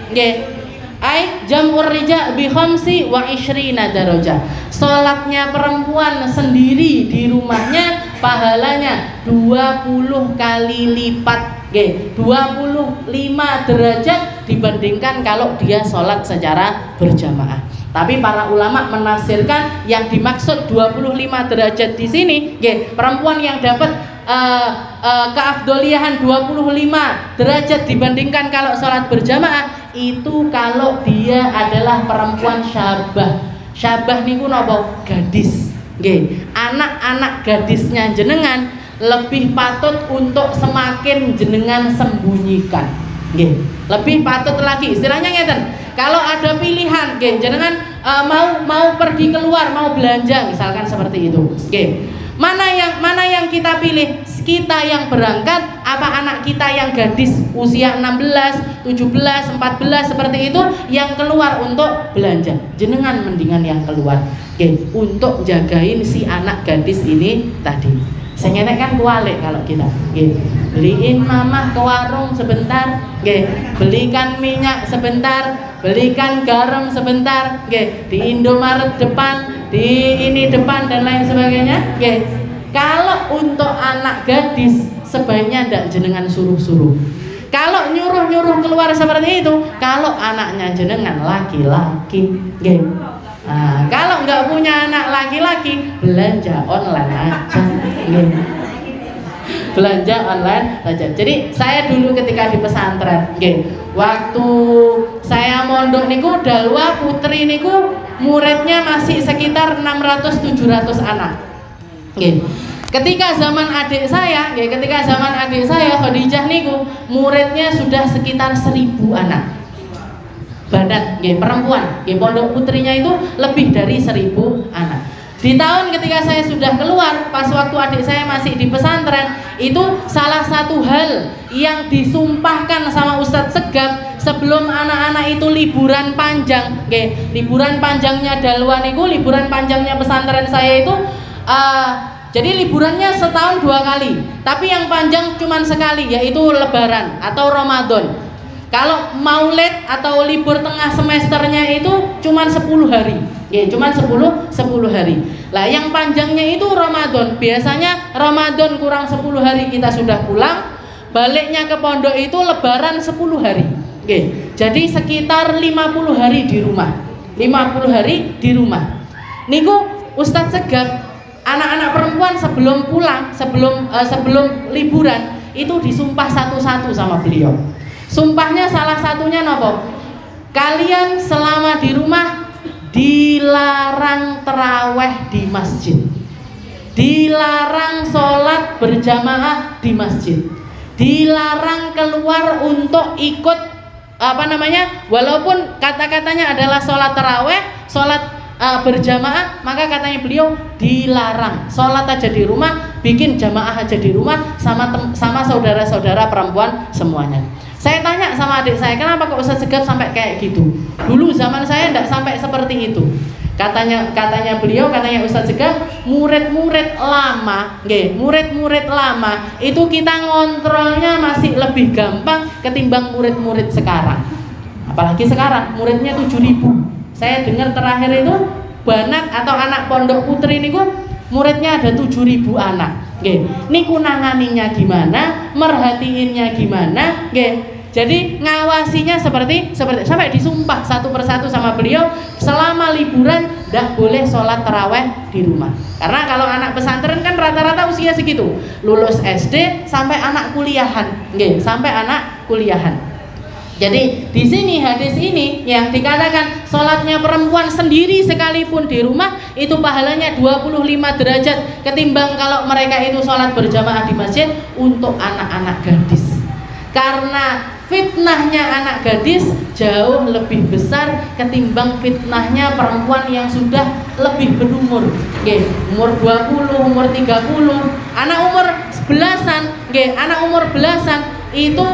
Ai jam'ur rija bi khamsi wa ishrina darajah. Salatnya perempuan sendiri di rumahnya pahalanya 20 kali lipat, 25 derajat dibandingkan kalau dia salat secara berjamaah. Tapi para ulama menafsirkan yang dimaksud 25 derajat di sini, perempuan yang dapat keafdoliahan 25 derajat dibandingkan kalau sholat berjamaah itu kalau dia adalah perempuan syabah. Syabah niku napa? Gadis. Anak-anak gadisnya jenengan lebih patut untuk semakin jenengan sembunyikan. Lebih patut lagi. Istilahnya ngeten. Kalau ada pilihan, jenengan mau pergi keluar, mau belanja misalkan seperti itu. Mana yang kita pilih? Kita yang berangkat apa anak kita yang gadis usia 16, 17, 14 seperti itu yang keluar untuk belanja? Jenengan mendingan yang keluar. Untuk jagain si anak gadis ini tadi. Sengenek kan kualik kalau kita. Beliin mamah ke warung sebentar, belikan minyak sebentar, belikan garam sebentar, di Indomaret depan, di ini depan dan lain sebagainya. Kalau untuk anak gadis sebaiknya tidak jenengan suruh-suruh. Kalau nyuruh-nyuruh keluar seperti itu, kalau anaknya jenengan laki-laki, nah, kalau nggak punya anak laki-laki, belanja online aja. Belanja online saja. Jadi saya dulu ketika di pesantren, waktu saya mondok niku dalwa putri niku muridnya masih sekitar 600-700 anak. Ketika zaman adik saya Khadijah niku muridnya sudah sekitar 1000 anak. Banat, perempuan, pondok putrinya itu lebih dari 1000 anak. Di tahun ketika saya sudah keluar, pas waktu adik saya masih di pesantren, itu salah satu hal yang disumpahkan sama Ustadz Segap sebelum anak-anak itu liburan panjang. Liburan panjangnya dalwa niku, liburan panjangnya pesantren saya itu jadi liburannya setahun 2 kali, tapi yang panjang cuma sekali, yaitu Lebaran atau Ramadan. Kalau maulid atau libur tengah semesternya itu cuma 10 hari. Cuma 10 hari. Lah yang panjangnya itu Ramadan. Biasanya Ramadan kurang 10 hari kita sudah pulang. Baliknya ke pondok itu Lebaran 10 hari. Jadi sekitar 50 hari di rumah. 50 hari di rumah. Niku Ustadz Segap, anak-anak perempuan sebelum pulang, sebelum liburan itu disumpah satu-satu sama beliau. Sumpahnya salah satunya nopo? Kalian selama di rumah dilarang terawih di masjid, dilarang sholat berjamaah di masjid, dilarang keluar untuk ikut walaupun kata-katanya adalah sholat terawih, sholat berjamaah, maka katanya beliau dilarang. Sholat aja di rumah, bikin jamaah aja di rumah sama saudara-saudara perempuan semuanya. Saya tanya sama adik saya, kenapa kok Ustadz Segap sampai kayak gitu? Dulu zaman saya tidak sampai seperti itu. Katanya beliau, katanya Ustadz Segap, murid-murid lama itu kita ngontrolnya masih lebih gampang ketimbang murid-murid sekarang. Apalagi sekarang muridnya 7.000. Saya dengar terakhir itu Banat atau anak pondok putri niku muridnya ada 7.000 anak. Niku nanganinya gimana, merhatiinnya gimana, Jadi ngawasinya seperti sampai disumpah satu persatu sama beliau, selama liburan tidak boleh sholat taraweh di rumah. Karena kalau anak pesantren kan rata-rata usia segitu, lulus SD sampai anak kuliahan, sampai anak kuliahan. Jadi di sini hadis ini yang dikatakan sholatnya perempuan sendiri sekalipun di rumah itu pahalanya 25 derajat ketimbang kalau mereka itu sholat berjamaah di masjid untuk anak-anak gadis. Karena fitnahnya anak gadis jauh lebih besar ketimbang fitnahnya perempuan yang sudah lebih berumur. Umur 20, umur 30, anak umur belasan, anak umur belasan itu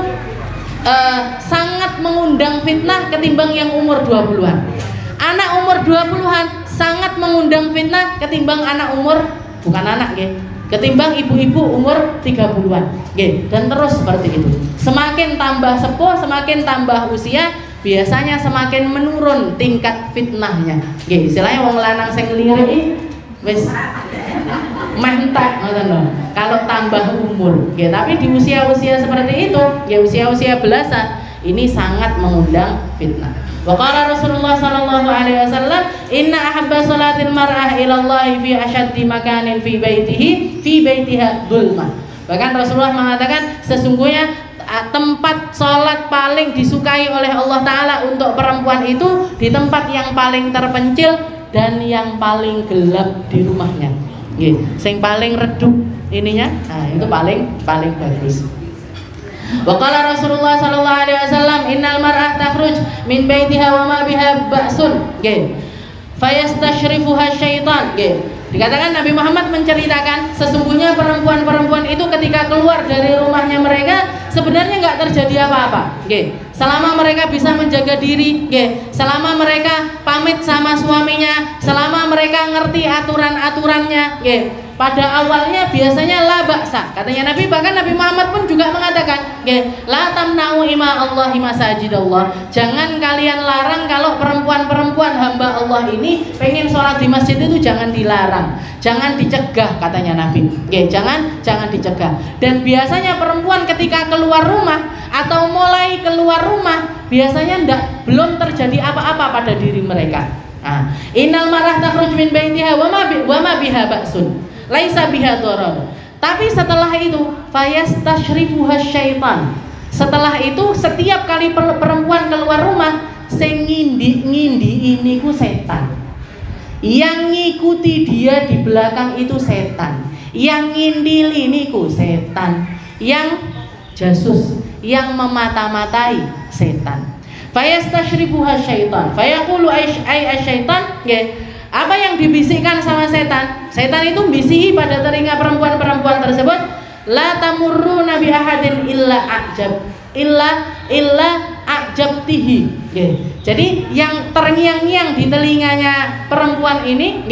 sangat mengundang fitnah ketimbang yang umur 20-an. Anak umur 20-an sangat mengundang fitnah ketimbang anak umur, bukan anak ketimbang ibu-ibu umur 30-an. Dan terus seperti itu. Semakin tambah sepuh, semakin tambah usia, biasanya semakin menurun tingkat fitnahnya. Istilahnya wong lanang sing nglirik wis mentak ngoten lho. Kalau tambah umur, tapi di usia-usia seperti itu, usia-usia belasan, ini sangat mengundang fitnah. Wa qala Rasulullah sallallahu alaihi wasallam, "Inna ahabba salatil mar'ah ila Allah fi ashaddi makanin fi baitiha dhulma." Bahkan Rasulullah mengatakan sesungguhnya tempat sholat paling disukai oleh Allah Ta'ala untuk perempuan itu di tempat yang paling terpencil dan yang paling gelap di rumahnya. Yang paling redup ininya, itu paling bagus. Wa qala Rasulullah sallallahu alaihi wasallam, "Innal mar'ah takhruj min baitiha wa ma biha ba'sun." Fayastashrifuha syaitan. Dikatakan Nabi Muhammad menceritakan sesungguhnya perempuan-perempuan itu ketika keluar dari rumahnya mereka sebenarnya nggak terjadi apa-apa. Selama mereka bisa menjaga diri, selama mereka pamit sama suaminya, selama mereka ngerti aturan-aturannya, pada awalnya biasanya la ba'sa. Katanya Nabi, bahkan Nabi Muhammad pun juga mengatakan, la tamna'u ima Allahi masajidallah. Jangan kalian larang kalau perempuan-perempuan hamba Allah ini pengen sholat di masjid itu jangan dilarang, jangan dicegah katanya Nabi. Jangan dicegah. Dan biasanya perempuan ketika keluar rumah atau mulai keluar rumah biasanya belum terjadi apa-apa pada diri mereka. Innal mar'ah takhruj min baitiha wa ma biha ba'sun. Laisa biha dharar. Tapi setelah itu fayastashrifuha syaitan. Setelah itu setiap kali perempuan keluar rumah sing ngindi ini ku setan. Yang ngikuti dia di belakang itu setan. Yang ngindili niku setan. Yang jasus, yang memata-matai setan. Fayastashrifuha syaitan. Fayaqulu ay syaitan, apa yang dibisikkan sama setan? Setan itu bisihi pada telinga perempuan-perempuan tersebut, la tamurruna bi ahadin illa a'jabtihi. Jadi yang terngiang-ngiang di telinganya perempuan ini,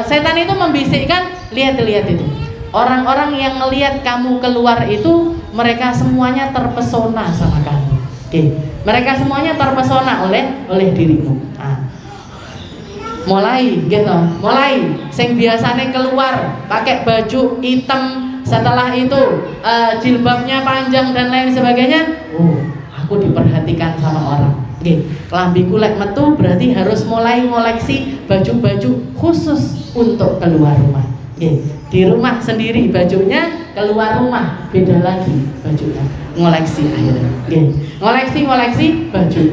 setan itu membisikkan, lihat itu. Orang-orang yang melihat kamu keluar itu, mereka semuanya terpesona sama kamu. Mereka semuanya terpesona oleh dirimu. Mulai sing biasanya keluar pakai baju hitam, setelah itu jilbabnya panjang dan lain sebagainya, aku diperhatikan sama orang. Kelambi kulek metu berarti harus mulai ngoleksi baju-baju khusus untuk keluar rumah. Di rumah sendiri bajunya, keluar rumah beda lagi bajunya. Ngoleksi akhirnya. Ngoleksi baju.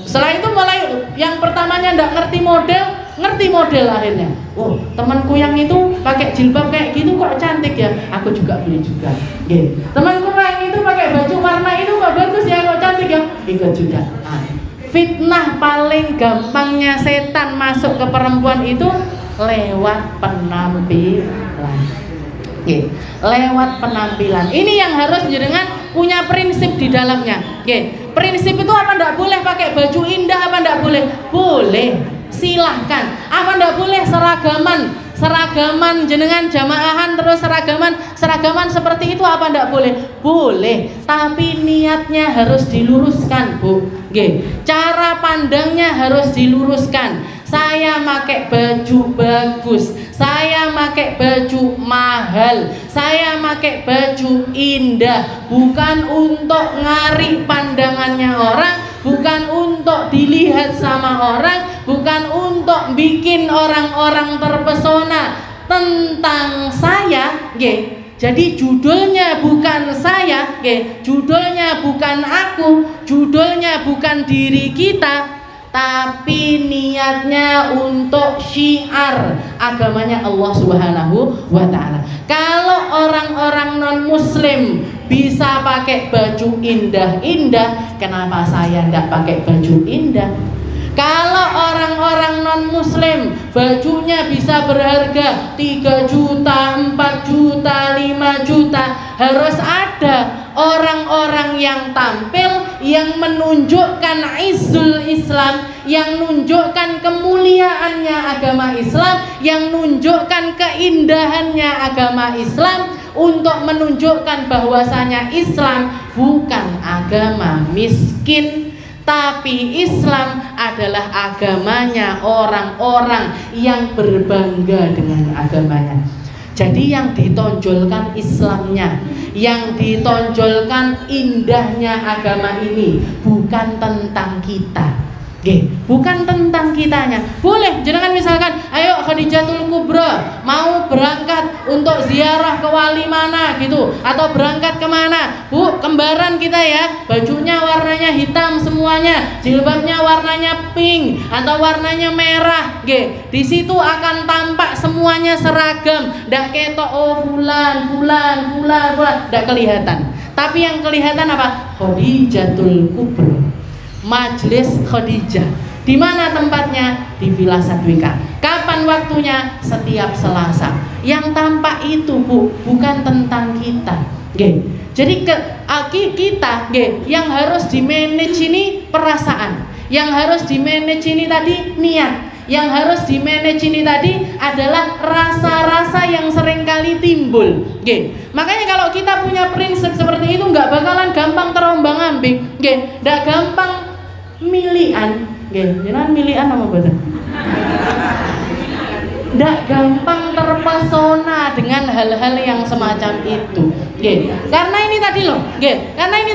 Setelah itu mulai yang pertamanya nggak ngerti model akhirnya. Temanku yang itu pakai jilbab kayak gitu kok cantik ya, aku juga beli juga. Temanku yang itu pakai baju warna itu kok bagus ya, kok cantik ya, ikut juga. Fitnah paling gampangnya setan masuk ke perempuan itu lewat penampilan. Lewat penampilan. Ini yang harus jenengan punya prinsip di dalamnya. Prinsip itu apa ndak boleh pakai baju indah, apa ndak boleh? Boleh, silahkan. Apa ndak boleh seragaman seragaman jenengan jamaahan terus seragaman seperti itu apa ndak boleh? Boleh, tapi niatnya harus diluruskan, Bu. Nggih. Cara pandangnya harus diluruskan. Saya pakai baju bagus, saya pakai baju mahal, saya pakai baju indah, bukan untuk ngarik pandangannya orang, bukan untuk dilihat sama orang, bukan untuk bikin orang-orang terpesona tentang saya, nggih. Jadi judulnya bukan saya, nggih. Judulnya bukan aku, judulnya bukan diri kita, tapi niatnya untuk syiar agamanya Allah Subhanahu wa Ta'ala. Kalau orang-orang non-muslim bisa pakai baju indah-indah, kenapa saya enggak pakai baju indah? Kalau orang-orang non-muslim bajunya bisa berharga 3 juta, 4 juta, 5 juta, harus ada orang-orang yang tampil yang menunjukkan izzul Islam, yang menunjukkan kemuliaannya agama Islam, yang menunjukkan keindahannya agama Islam, untuk menunjukkan bahwasanya Islam bukan agama miskin, tapi Islam adalah agamanya orang-orang yang berbangga dengan agamanya. Jadi yang ditonjolkan Islamnya, yang ditonjolkan indahnya agama ini, bukan tentang kita. Bukan tentang kitanya. Boleh jenengan misalkan, ayo Khadijatul Kubra mau berangkat untuk ziarah ke wali mana gitu, atau berangkat kemana, Bu, kembaran kita ya, bajunya warnanya hitam semuanya, jilbabnya warnanya pink atau warnanya merah, di situ akan tampak semuanya seragam, ndak ketok oh fulan, ndak kelihatan. Tapi yang kelihatan apa? Khadijatul Kubra, Majelis Khadijah. Di mana tempatnya? Di Villa Sadwika. Kapan waktunya? Setiap Selasa. Yang tampak itu, Bu, bukan tentang kita. Jadi kita, yang harus di-manage ini perasaan, yang harus di-manage ini tadi niat, yang harus di-manage ini tadi adalah rasa-rasa yang seringkali timbul. Makanya kalau kita punya prinsip seperti itu, nggak bakalan gampang terombang-ambing, nggak gampang milian, jangan milian apa betul? Nggak gampang terpesona dengan hal-hal yang semacam itu, karena ini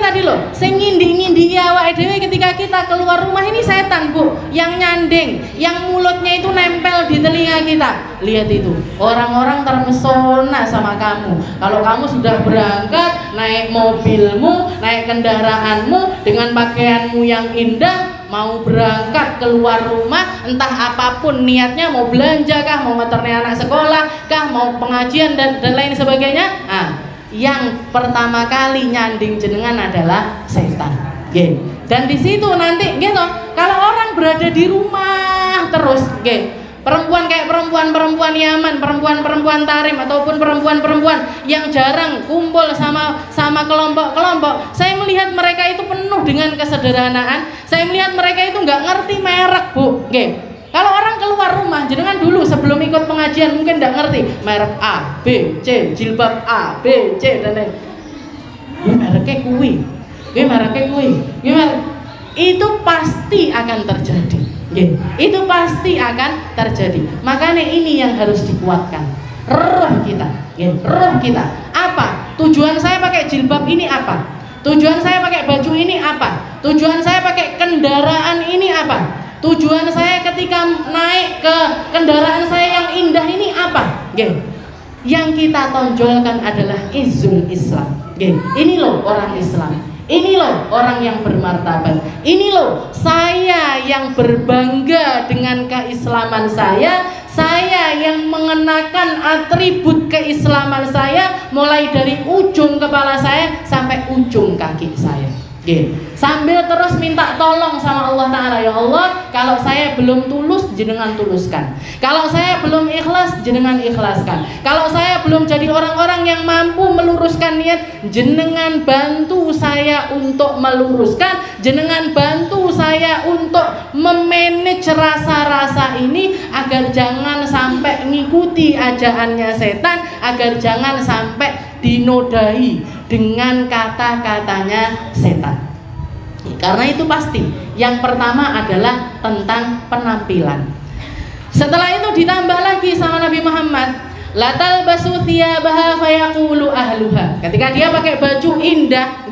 tadi loh, sing ngindi-ngindi awake dhewe ketika kita keluar rumah ini setan, Bu, yang nyanding, yang mulutnya itu nempel di telinga kita. Lihat itu, orang-orang terpesona sama kamu. Kalau kamu sudah berangkat, naik mobilmu, naik kendaraanmu, dengan pakaianmu yang indah, mau berangkat keluar rumah, entah apapun niatnya, mau belanja kah, mau nganterin anak sekolah kah, mau pengajian dan lain sebagainya, yang pertama kali nyanding jenengan adalah setan. Dan di situ nanti kalau orang berada di rumah terus, perempuan kayak perempuan Yaman, perempuan Tarim, ataupun perempuan yang jarang kumpul sama kelompok-kelompok, saya melihat mereka itu penuh dengan kesederhanaan. Saya melihat mereka itu nggak ngerti merek, Bu. Kalau orang keluar rumah, jenengan dulu sebelum ikut pengajian mungkin nggak ngerti merek A, B, C, jilbab A, B, C dan lain. Mereknya kuwi, itu pasti akan terjadi. Itu pasti akan terjadi. Makanya ini yang harus dikuatkan, roh kita. Roh kita apa? Tujuan saya pakai jilbab ini apa? Tujuan saya pakai baju ini apa? Tujuan saya pakai kendaraan ini apa? Tujuan saya ketika naik ke kendaraan saya yang indah ini apa? Yang kita tonjolkan adalah izzul Islam. Ini loh orang Islam. Ini loh orang yang bermartabat. Ini loh saya yang berbangga dengan keislaman saya. Saya yang mengenakan atribut keislaman saya mulai dari ujung kepala saya sampai ujung kaki saya. Sambil terus minta tolong sama Allah Ta'ala, ya Allah, kalau saya belum tulus, jenengan tuluskan. Kalau saya belum ikhlas, jenengan ikhlaskan. Kalau saya belum jadi orang-orang yang mampu meluruskan niat, jenengan bantu saya untuk meluruskan. Jenengan bantu saya untuk memanage rasa-rasa ini agar jangan sampai ngikuti ajaannya setan, agar jangan sampai dinodai dengan kata-katanya setan. Karena itu pasti yang pertama adalah tentang penampilan. Setelah itu ditambah lagi sama Nabi Muhammad, latal basu thiyabaha fayaqulu ahluha. Ketika dia pakai baju indah,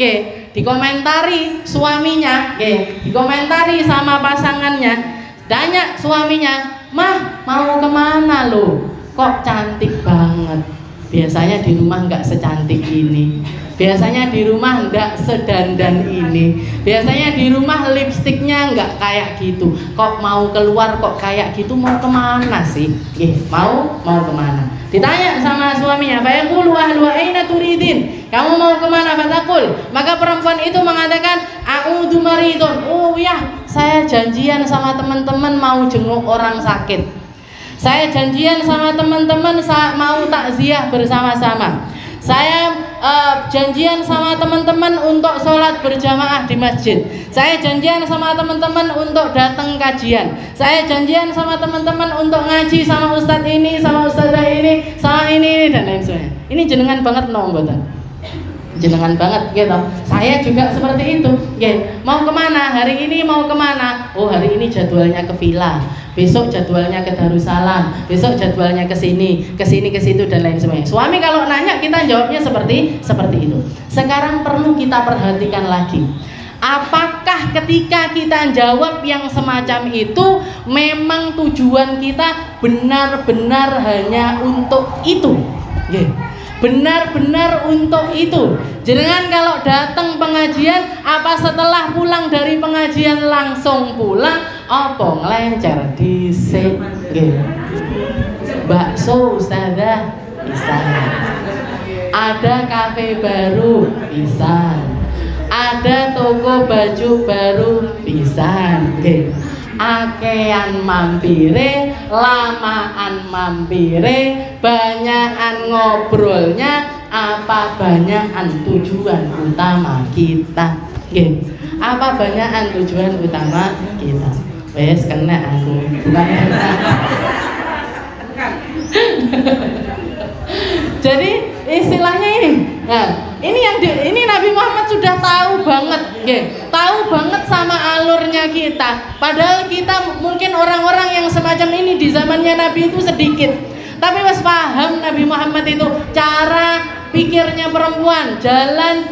dikomentari suaminya, dikomentari sama pasangannya. Tanya suaminya, "Mah, mau kemana lo? Kok cantik banget? Biasanya di rumah nggak secantik ini. Biasanya di rumah nggak sedandan ini. Biasanya di rumah lipstiknya nggak kayak gitu. Kok mau keluar kok kayak gitu? Mau kemana sih? Mau kemana?" Ditanya sama suaminya, "Fayaqulu ahlu aina turidin?" Kamu mau kemana? Fatakul. Maka perempuan itu mengatakan, "A'udzu maridun." Oh ya, saya janjian sama teman-teman mau jenguk orang sakit. Saya janjian sama teman-teman mau takziah bersama-sama. Saya janjian sama teman-teman untuk sholat berjamaah di masjid. Saya janjian sama teman-teman untuk datang kajian. Saya janjian sama teman-teman untuk ngaji sama ustadz ini, sama ustadzah ini, sama ini dan lain sebagainya. Ini jenengan banget mboten? Jenengan banget gitu. Saya juga seperti itu. Mau kemana? Hari ini mau kemana? Oh, hari ini jadwalnya ke villa. Besok jadwalnya ke Darussalam. Besok jadwalnya ke sini, ke situ dan lain sebagainya. Suami kalau nanya kita jawabnya seperti itu. Sekarang perlu kita perhatikan lagi. Apakah ketika kita jawab yang semacam itu memang tujuan kita benar-benar hanya untuk itu? Benar-benar untuk itu. Jenengan kalau datang pengajian, apa setelah pulang dari pengajian langsung pulang? Apa ngelencer dhisik nggih. Bakso ustazah bisa. Ada kafe baru bisa. Ada toko baju baru bisa nggih. Akean mampire, lamaan mampire, banyakan ngobrolnya, apa banyakan tujuan utama kita? Apa banyakan tujuan utama kita? Wes kena aku. Jadi istilahnya ini. Nah, ini Nabi Muhammad sudah tahu banget, tahu banget sama alurnya kita. Padahal kita mungkin orang-orang yang semacam ini di zamannya Nabi itu sedikit. Tapi mas paham Nabi Muhammad itu cara pikirnya perempuan, jalan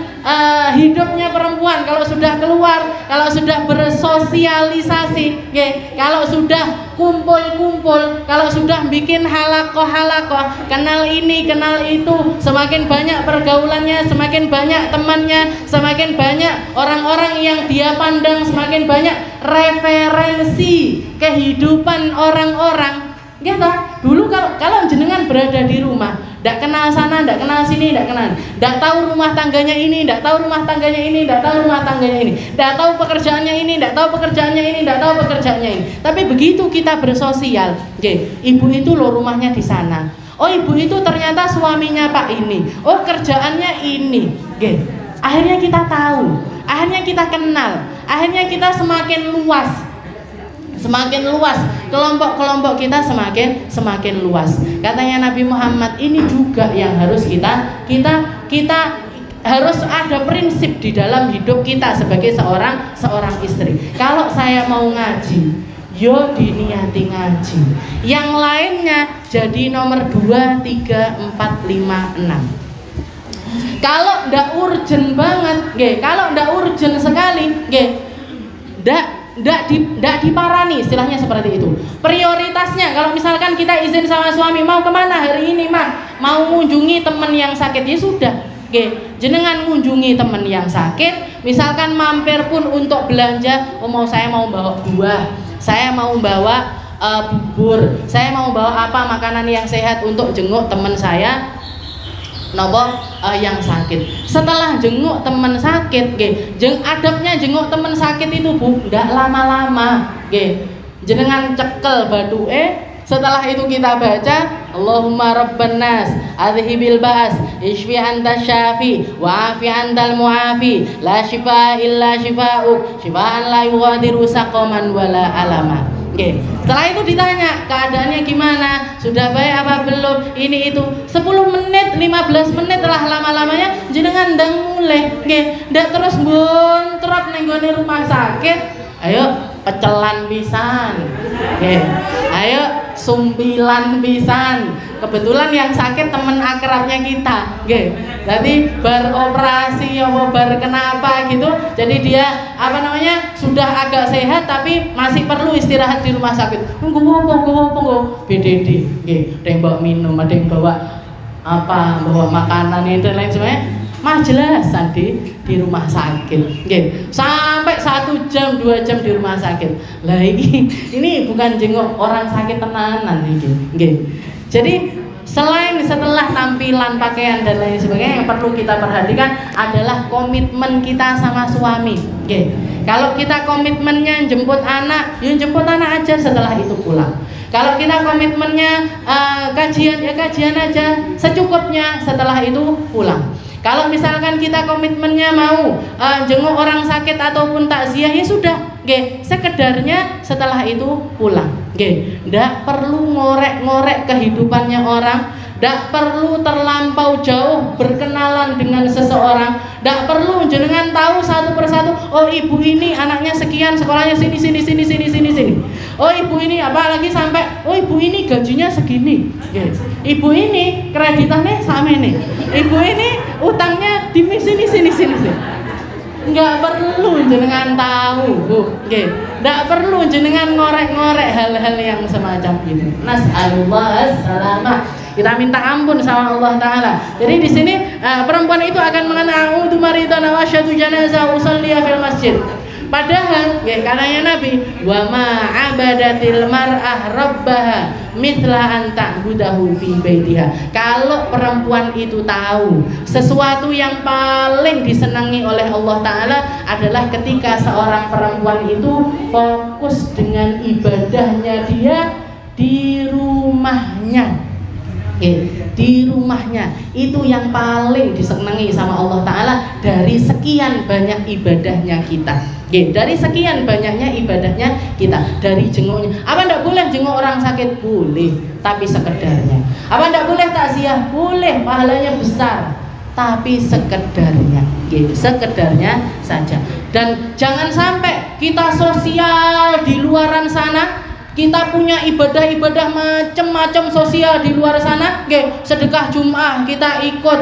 hidupnya perempuan. Kalau sudah keluar, kalau sudah bersosialisasi, kalau sudah kumpul-kumpul, kalau sudah bikin halakoh-halakoh, kenal ini, kenal itu, semakin banyak pergaulannya, semakin banyak temannya, semakin banyak orang-orang yang dia pandang, semakin banyak referensi kehidupan orang-orang. Gitu. Dulu kalau jenengan berada di rumah, ndak kenal sana, ndak kenal sini, ndak tahu rumah tangganya ini, ndak tahu rumah tangganya ini, ndak tahu rumah tangganya ini, ndak tahu pekerjaannya ini, ndak tahu pekerjaannya ini, ndak tahu pekerjaannya ini. Tapi begitu kita bersosial, ibu itu loh rumahnya di sana. Oh, ibu itu ternyata suaminya Pak ini. Oh, kerjaannya ini. Akhirnya kita tahu, akhirnya kita kenal, akhirnya kita semakin luas. Semakin luas, kelompok-kelompok kita semakin luas. Katanya Nabi Muhammad, ini juga yang harus kita harus ada prinsip di dalam hidup kita sebagai seorang istri. Kalau saya mau ngaji, yo diniati ngaji. Yang lainnya jadi nomor 2, 3, 4, 5, 6. Kalau ndak urgent banget, kalau ndak urgent sekali, ndak diparani, istilahnya seperti itu. Prioritasnya kalau misalkan kita izin sama suami, mau kemana hari ini mah? Mau mengunjungi teman yang sakit, ya sudah. Jenengan mengunjungi teman yang sakit, misalkan mampir pun untuk belanja, saya mau bawa buah, saya mau bawa bubur, saya mau bawa apa makanan yang sehat untuk jenguk teman saya. yang sakit. Setelah jenguk teman sakit, adabnya jenguk teman sakit itu Bu, nggak lama-lama, jenengan cekel batuke. Setelah itu kita baca Allahumma rabban nas adhibil ba'as ishfi anta syafi wa'afi antal mu'afi la shifa illa shifa'uk shifaan la yughadiru saqaman wala alama. Setelah itu ditanya keadaannya gimana, sudah baik apa belum, ini itu 10 menit 15 menit telah lama-lamanya jenengan ndang mulai ndak terus bontrot ning gone rumah sakit. Ayo pecelan pisan, ayo sumpilan pisan. Kebetulan yang sakit teman akrabnya kita, jadi bar operasi apa bar kenapa gitu. Jadi dia sudah agak sehat tapi masih perlu istirahat di rumah sakit. Nunggu BDD, ada yang bawa minum, ada yang bawa bawa makanan dan lain sebagainya. Jelas di rumah sakit, sampai 1 jam 2 jam di rumah sakit. Lah ini bukan jenguk orang sakit tenanan Jadi setelah tampilan pakaian dan lain sebagainya, yang perlu kita perhatikan adalah komitmen kita sama suami. Kalau kita komitmennya jemput anak, jemput anak aja, setelah itu pulang. Kalau kita komitmennya kajian, ya kajian aja secukupnya, setelah itu pulang. Kalau misalkan kita komitmennya mau jenguk orang sakit ataupun takziah, ya sudah, sekedarnya, setelah itu pulang. Nggak perlu ngorek-ngorek kehidupannya orang, nggak perlu terlampau jauh berkenalan dengan seseorang, nggak perlu jenengan tahu satu persatu. Oh ibu ini anaknya sekian, sekolahnya sini. Oh ibu ini apalagi sampai oh ibu ini gajinya segini. Ibu ini kreditannya sama nih. Ibu ini utangnya di sini. Nggak perlu jenengan tahu, nggak perlu jenengan ngorek-ngorek hal-hal yang semacam itu. Nas'alullah as-salamah. Kita minta ampun sama Allah Ta'ala. Jadi di sini perempuan itu akan mengatakan a'udzu maridana wa asyhadu janazah usalliya fil masjid. Padahal katanya Nabi, wa ma abadatil mar'ah rabbaha mithla an ta'budahu fi baitiha. Kalau perempuan itu tahu sesuatu yang paling disenangi oleh Allah Ta'ala adalah ketika seorang perempuan itu fokus dengan ibadahnya dia di rumahnya. Di rumahnya itu yang paling disenangi sama Allah Ta'ala dari sekian banyak ibadahnya kita. Dari sekian banyaknya ibadahnya kita, dari jenguknya. Apa ndak boleh jenguk orang sakit? Boleh, tapi sekedarnya. Apa ndak boleh takziah? Boleh, pahalanya besar, tapi sekedarnya, sekedarnya saja. Dan jangan sampai kita sosial di luaran sana. Kita punya ibadah-ibadah macam-macam sosial di luar sana, sedekah Jum'ah kita ikut,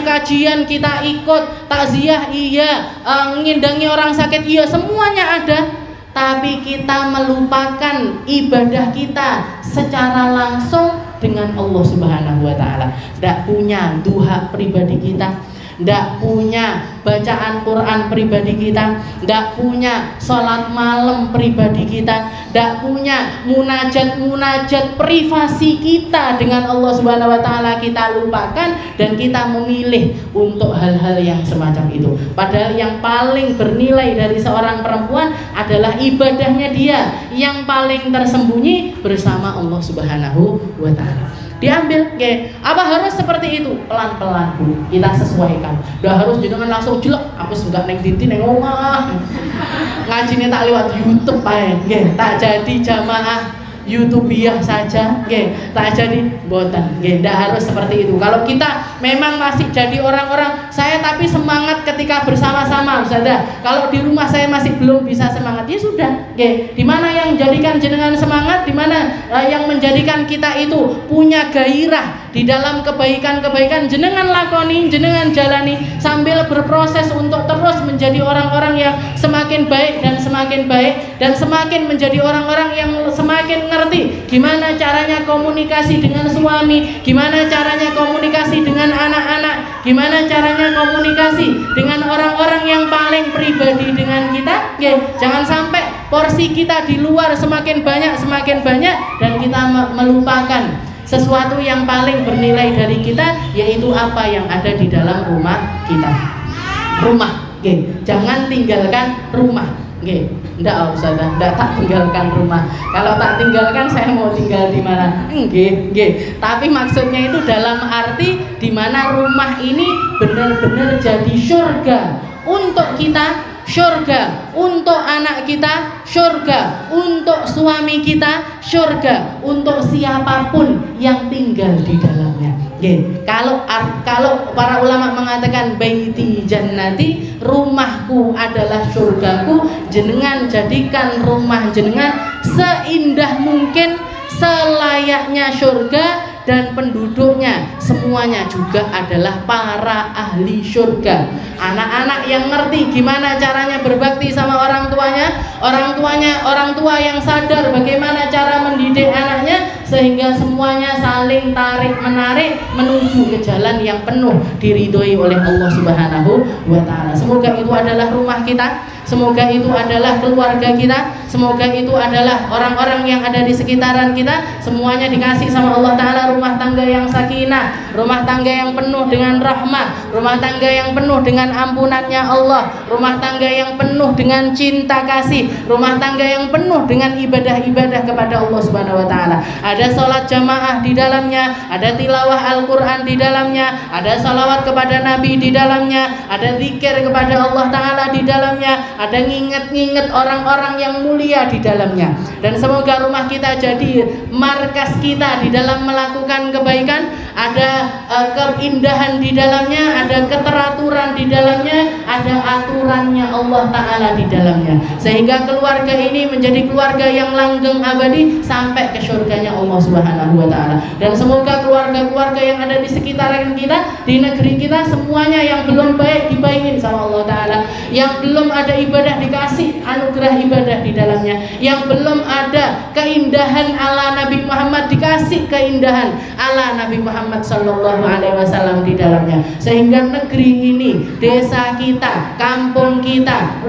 kajian kita ikut, takziah iya, ngindangi orang sakit iya, semuanya ada. Tapi kita melupakan ibadah kita secara langsung dengan Allah Subhanahu wa Ta'ala. Tidak punya duha pribadi kita, tidak punya bacaan Quran pribadi kita, tidak punya sholat malam pribadi kita, tidak punya munajat privasi kita dengan Allah Subhanahu wa Ta'ala, kita lupakan dan kita memilih untuk hal-hal yang semacam itu. Padahal yang paling bernilai dari seorang perempuan adalah ibadahnya dia yang paling tersembunyi bersama Allah Subhanahu wa Ta'ala. Diambil, apa harus seperti itu? Pelan-pelan Bu, kita sesuaikan. Udah harus jangan langsung jelek, aku sudah neng dinti neng omah. Ngajinya tak lewat YouTube tak jadi jamaah YouTubiah saja, tak jadi boten, tidak harus seperti itu. Kalau kita memang masih jadi orang-orang saya tapi semangat ketika bersama-sama, Ustazah. Kalau di rumah saya masih belum bisa semangat, ya sudah, di mana yang menjadikan jenengan semangat, di mana yang menjadikan kita itu punya gairah di dalam kebaikan-kebaikan, jenengan lakoni, jenengan jalani sambil berproses untuk terus menjadi orang-orang yang semakin baik dan semakin menjadi orang-orang yang semakin ngerti gimana caranya komunikasi dengan suami, gimana caranya komunikasi dengan anak-anak, gimana caranya komunikasi dengan orang-orang yang paling pribadi dengan kita. Jangan sampai porsi kita di luar semakin banyak dan kita melupakan sesuatu yang paling bernilai dari kita yaitu apa yang ada di dalam rumah kita. Rumah, jangan tinggalkan rumah. Enggak Ustazah, enggak tak tinggalkan rumah. Kalau tak tinggalkan saya mau tinggal di mana? Tapi maksudnya itu dalam arti di mana rumah ini benar-benar jadi surga untuk kita, surga untuk anak kita, surga untuk suami kita, surga untuk siapapun yang tinggal di dalamnya. Kalau para ulama mengatakan baiti jannati, rumahku adalah surgaku, jenengan jadikan rumah jenengan seindah mungkin, selayaknya surga, dan penduduknya semuanya juga adalah para ahli surga. Anak-anak yang ngerti gimana caranya berbakti sama orang tuanya, orang tua yang sadar bagaimana cara mendidik anaknya, sehingga semuanya saling tarik menarik menuju ke jalan yang penuh diridhoi oleh Allah Subhanahu wa taala. Semoga itu adalah rumah kita, semoga itu adalah keluarga kita, semoga itu adalah orang-orang yang ada di sekitaran kita, semuanya dikasih sama Allah taala rumah tangga yang sakinah, rumah tangga yang penuh dengan rahmah, rumah tangga yang penuh dengan ampunannya Allah, rumah tangga yang penuh dengan cinta kasih, rumah tangga yang penuh dengan ibadah-ibadah kepada Allah Subhanahu wa taala. Ada sholat jamaah di dalamnya, ada tilawah Al-Qur'an di dalamnya, ada salawat kepada Nabi di dalamnya, ada zikir kepada Allah taala di dalamnya, ada nginget-nginget orang-orang yang mulia di dalamnya. Dan semoga rumah kita jadi markas kita di dalam melakukan kebaikan, ada keindahan di dalamnya, ada keteraturan di dalamnya, ada aturannya Allah taala di dalamnya, sehingga keluarga ini menjadi keluarga yang langgeng abadi sampai ke surganya Allah Subhanahu wa taala. Dan semoga keluarga-keluarga yang ada di sekitaran kita, di negeri kita, semuanya yang belum baik dibaikin sama Allah taala, yang belum ada ibadah dikasih anugerah ibadah di dalamnya, yang belum ada keindahan ala Nabi Muhammad dikasih keindahan ala Nabi Muhammad sallallahu alaihi wasallam di dalamnya, sehingga negeri ini, desa kita, kampung kita,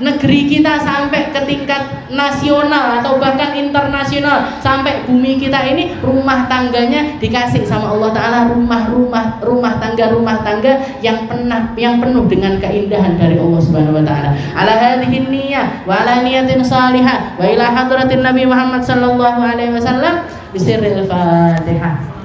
negeri kita sampai ke tingkat nasional atau bahkan internasional, sampai bumi kita ini rumah tangganya dikasih sama Allah taala rumah tangga yang penuh dengan keindahan dari Allah Subhanahu wa taala. Ala hadhihi niyyah wa ala niyatin salihah wa ila hadratin Nabi Muhammad sallallahu alaihi wasallam bisirril Fatihah.